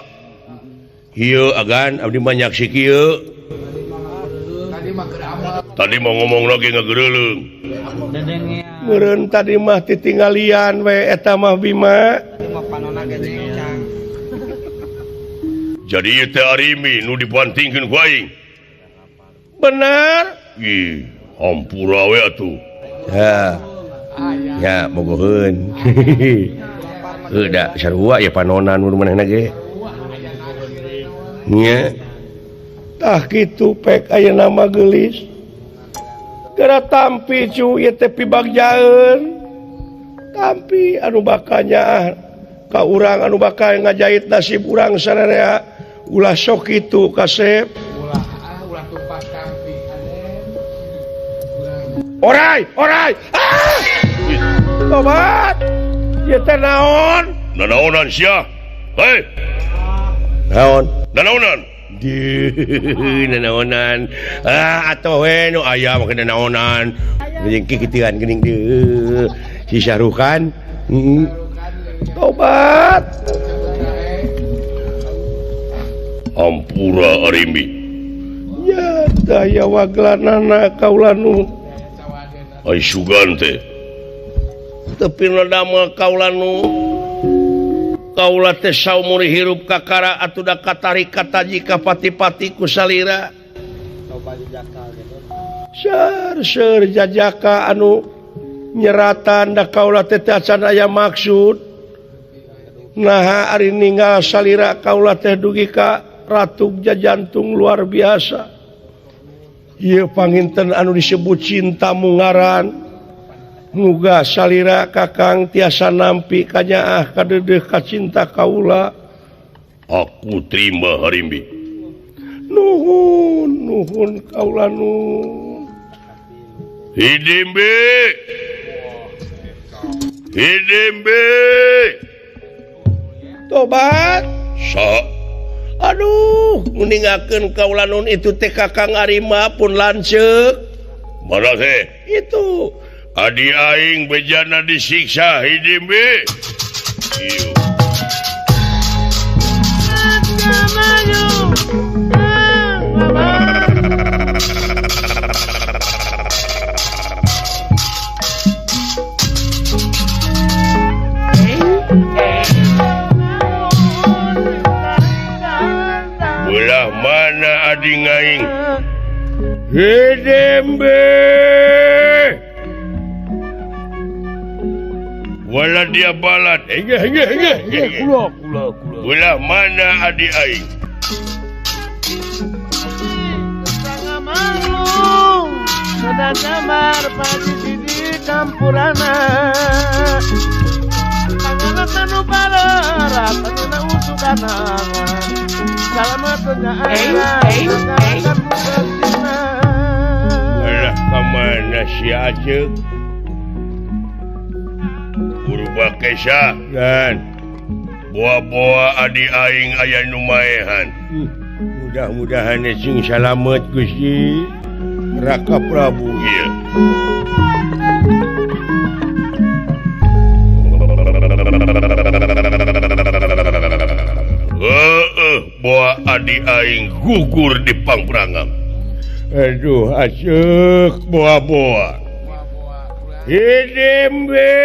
ieu agan abdi banyak si kieu Tadi mah keramat. Tadi mau ngomong lagi ngageureuleung. meureun tadi mah titinggalian we eta mah Bima mah panonna gede cang. Jadi ieu teh arimi nu dibantingkeun ku aing. bener Ih, hampura we atuh. ya bogoheun da sarua ya panonan mun manehna ge nya tah kitu pek aya nama gelis gara tampi cu ieu teh pibagjaeun tampi anu bakal nyaah ka urang anu bakal ngajait nasib urang sararea ulah sok kitu kasep Ulah tumpas kampi. orai tobat ieu teh naon Nanaonan sia? Hei, naon nanaonan. nanaonan atuh we nu aya mah nanaonan jeung kikitian geuning si Syarukan tobat Hampura arimi. ya daya waglanana kaula nu Ai sugan teh. tepina damel kaula nu kaula teh saumur hirup kakara atuh da katarik kataji ka pati-pati ku salira seur jajaka anu nyeratan da kaula teh acan aya maksud Nah hari ningal salira kaula teh dugi ka Ratu Jajantung luar biasa. Ieu panginten anu disebut cinta mungaran. Muga salira Kakang tiasa nampi ka nyaah kadeudeuk ka cinta kaula. Aku terima Harimbi. Nuhun kaula nuhun. Hidimbe. Tobat. Aduh, Meningakeun kaula nun itu teh Kakang Arima pun lanceuk. mana teh? Itu Adi aing bejana disiksa Hidimbe. Ieu. Belah mana adi ngaing? Hidimbe. Wala dia balat. Kula. Belah mana adi aing? Sudah nyamar pagi di campurana. Tangan tanu balera, tangan usudana. Salamatunya ayah. Belah kamana si Aceh? Purba Kesa Dan boa-boa adi aing aya nu maehan. mudah-mudahan sing salamet Gusti Raka Prabu. Iya. Boa adi aing gugur di pangperangan. Aduh asyik boa-boa. Hidimbe.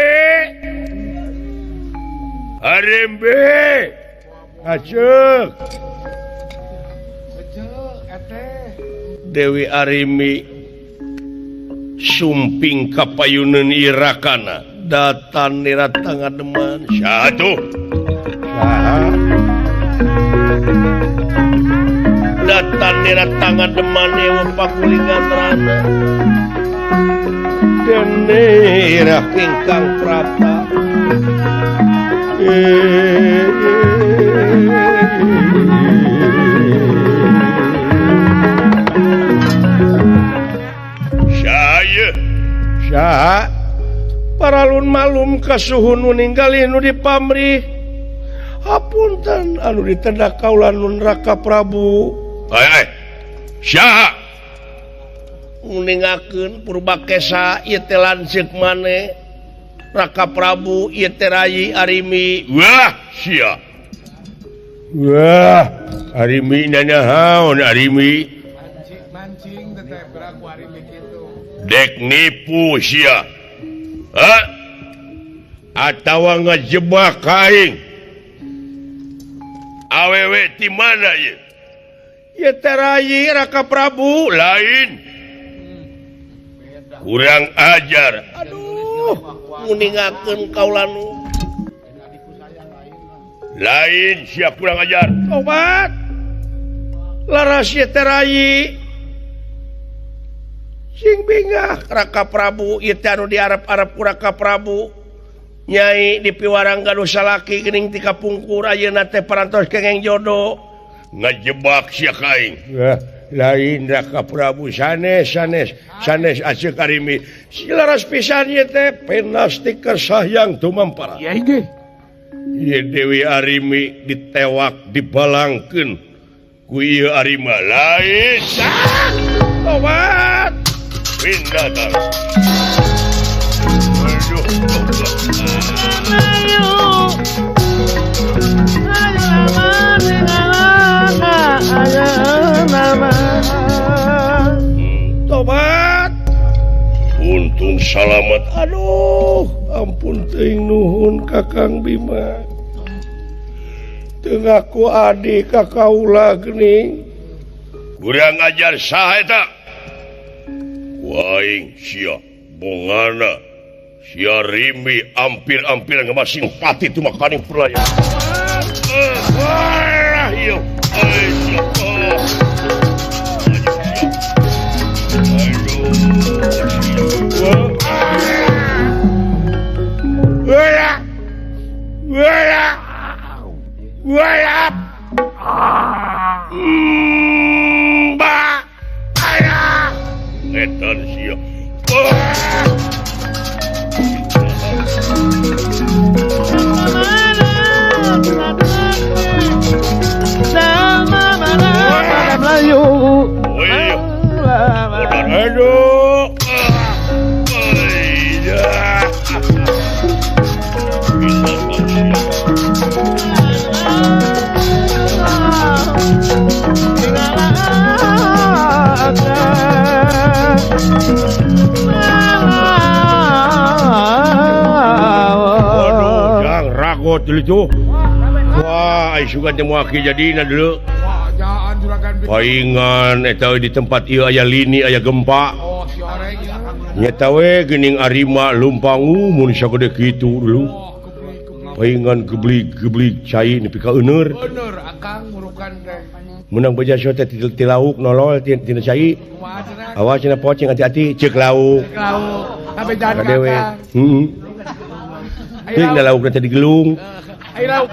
Harimbe. Asyik. Dewi Arimi sumping kapayunan irakana datan nirat tangademan Satu. datan nirat tangademan ewa pakulingan rana dene irah ingkang prata Syah paralun malum kasuhun ninggalin nu di pamrih hapunten anu ditendak kaulan nun Raka Prabu. Syah Ningakeun Purba Kesa ieu teh lanceuk maneh Raka Prabu ieu teh Rai Arimi. wah sia. Wah Arimi nanahaun Arimi Mancing teteh beraku hari begitu. Dek nipu sia. atawa ngejebak aing. Awewe di mana ye? Ieu teh Rai Raka Prabu Lain. Kurang ajar. aduh nguningakeun kaulan nu Lain sia kurang ajar. obat laras ieu teh Rai sing bingah Raka Prabu ieu teh anu diarep-arep ku Raka Prabu Nyai di piwarang gaduh salaki geuning ti kapungkur ayeuna teh parantos kengeng jodoh Ngejebak sia kaing. lain Raka Prabu sanes asyik Arimi si laras pisan ieu teh penasti kesayang tumampara Ya ini. ieu Dewi Arimi ditewak dibalangkeun ku ieu Arima Lain. obat Pindah tar. tobat Untung salamet. aduh ampun teuing nuhun Kakang Bima teu ngaku adik ka kaula geuning Kurang ajar saha eta? Waing sia bongana Rimi hampir-hampir masing pati itu makanin pelayan. Etan siap. Itu wah suka temuaki jadi dulu paingan di tempat ia aya lini aya gempa nyata we gening arima lumpangu mun sagede kitu dulu paingan geblik cai nepi ka euneur akang ngurukan teh menang beja sio teh ti lauk nolol tina cai awas cenah pocing hati-hati ceuk lauk sampai jalan dewe kakang ting da lauk teh digelung ayo lauk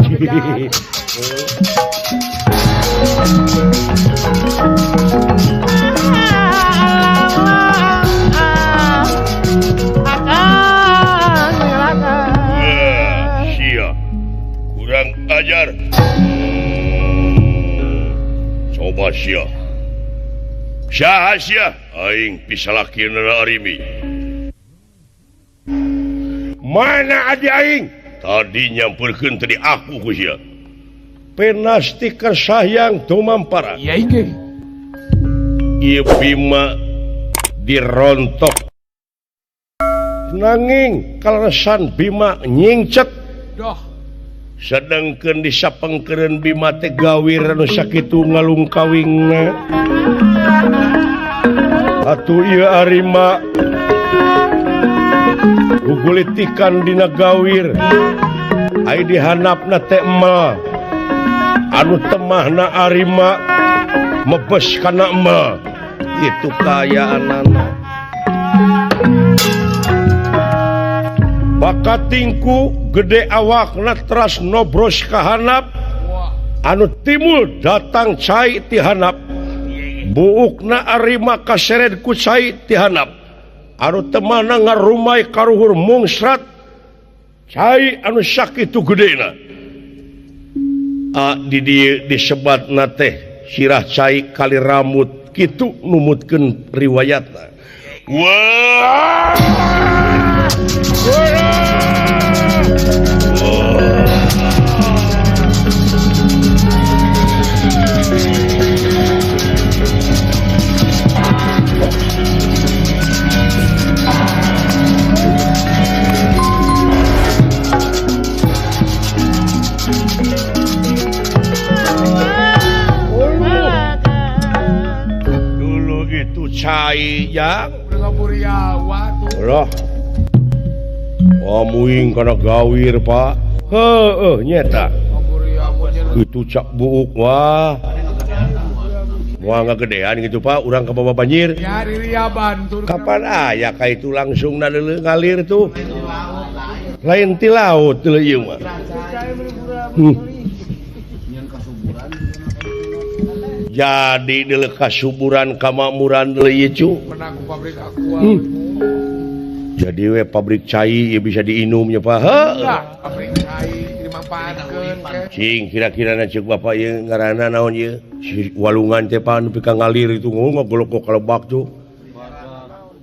Sia kurang ajar. Coba sia Syahsia aing pisalakina Arimi. Mana adi aing? Tadi nyampurkeun tadi aku ku sia. Penasti kersayang tumampara. iya inge Ieu Bima dirontok. Nanging kaleresan Bima nyingcet. doh Sedangkeun disapengkeun Bima teh gawir anu sakitu ngalungkawingna. Atuh ieu Arima gugulitikan dina gawir ai dihanapna teh emel anu temahna Arima mebes kana emel itu kayaanana bakatingku gede awakna teras nobros kahanap anu timul datang cai ti hanap buukna Arima kaseret ku cai ti hanap anu temana ngarumai karuhur mungsrat cai anu sakitu gedena di dieu disebatna teh sirah cai kali rambut kitu numutkeun riwayatna. Wah! Cai ya Puriawa tuh loh muing kana gawir Pak nyeta itu cak buuk wah ngagedean gitu Pak urang ka bawah banjir ya Ririaban tuh kapan aya ka itu langsung ngalir tuh lain ti laut teu ieu mah jadi deuleu kasuburan kamakmuran deuleu ieu cu pernah ku pabrik aqua jadi we pabrik cai bisa diinum nya Pak pabrik cai dimanfaatkeun ke cing kira-kira na ceuk Bapak ieu ngaranna naon ieu si walungan teh Pak nu pika ngalir itu ngogolok ka lebak tuh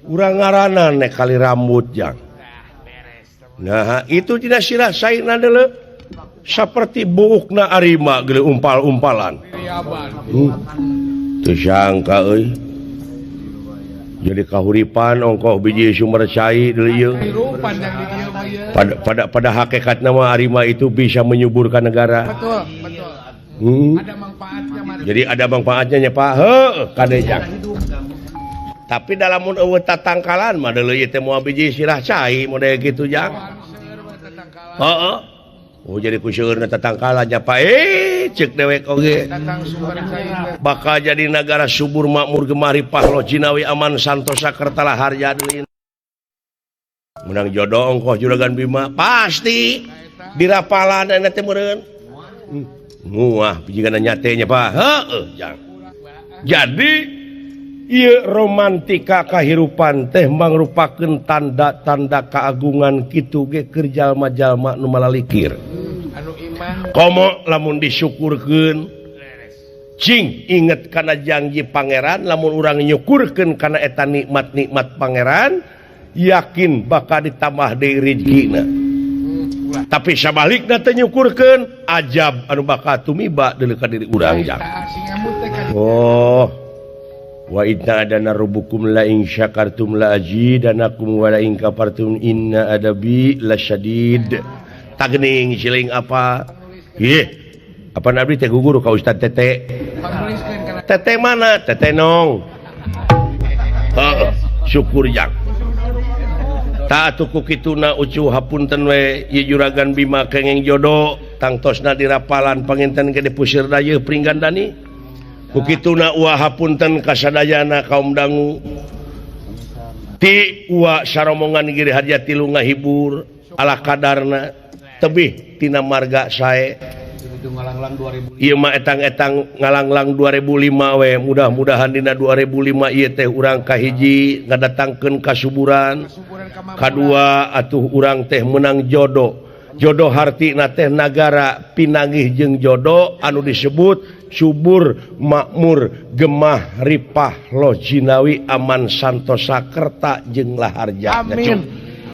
urang ngaranna nek kali rambut jang nah itu tidak sirah saina deuleu seperti buukna Arima geuleu umpal-umpalan teu sangka euy jadi kahuripan ongkoh biji sumber cai deuleu ieu pada hakikatna mah Arima itu bisa menyuburkan negara betul ada manfaatnya jadi ada manfaatnya nya Pak heuh kadejang tapi dalam tatangkalan mah deuleu teh moal biji sirah cai model kitu jang. Heeh. Oh jadi ku seueurna tatangkalan nya Pak cek dewek oge. Bakal jadi negara subur makmur gemari pahlo Jinawi aman santosa kertala harja deulin. Menang jodoh ongkoh juragan Bima pasti dirapalan eta teh meureun. Muah pijigana nyate nya Pak. Heeh jang. Jadi ieu romantika kahirupan teh mangrupakeun tanda-tanda keagungan kitu ge keur jalma-jalma nu malalikir. anu iman Komo lamun disyukurkeun cing inget kana janji pangeran lamun urang nyukurkeun kana eta nikmat-nikmat pangeran yakin bakal ditambah deui rezekina. Tapi sabalikna teu nyukurkeun ajab anu bakal tumiba deuleu ka diri urang jang. Oh wa idna adana rabbukum la in syakartum la azidanakum wa la in kafartum inna adabi lasyadid. Tageuning siling apa? Ieu. Apa nabi teh guguru ka Ustaz Tete? Tete mana? Tete nong. Syukur jang. Ta atuh kituna ucu hapunten we ieu juragan Bima kenging jodoh tangtosna dirapalan panginten gede pusir dayeuh pringgandani. Ku kituna ulah hapunten kasadayana kaum dangu. Ti ulah saromongan giri harja tilu ngahibur ala kadarna tebih tina marga sae. Itu ngalanglang 2000. Ieu mah etang-etang ngalanglang 2005 we mudah-mudahan dina 2005 ieu teh urang kahiji ngadatangkeun kasuburan. Kadua atuh urang teh menang jodoh. Jodoh hartina teh nagara pinanggih jeung jodoh anu disebut subur makmur gemah ripah lo Jinawi aman santosa kerta jeung laharja. Amin.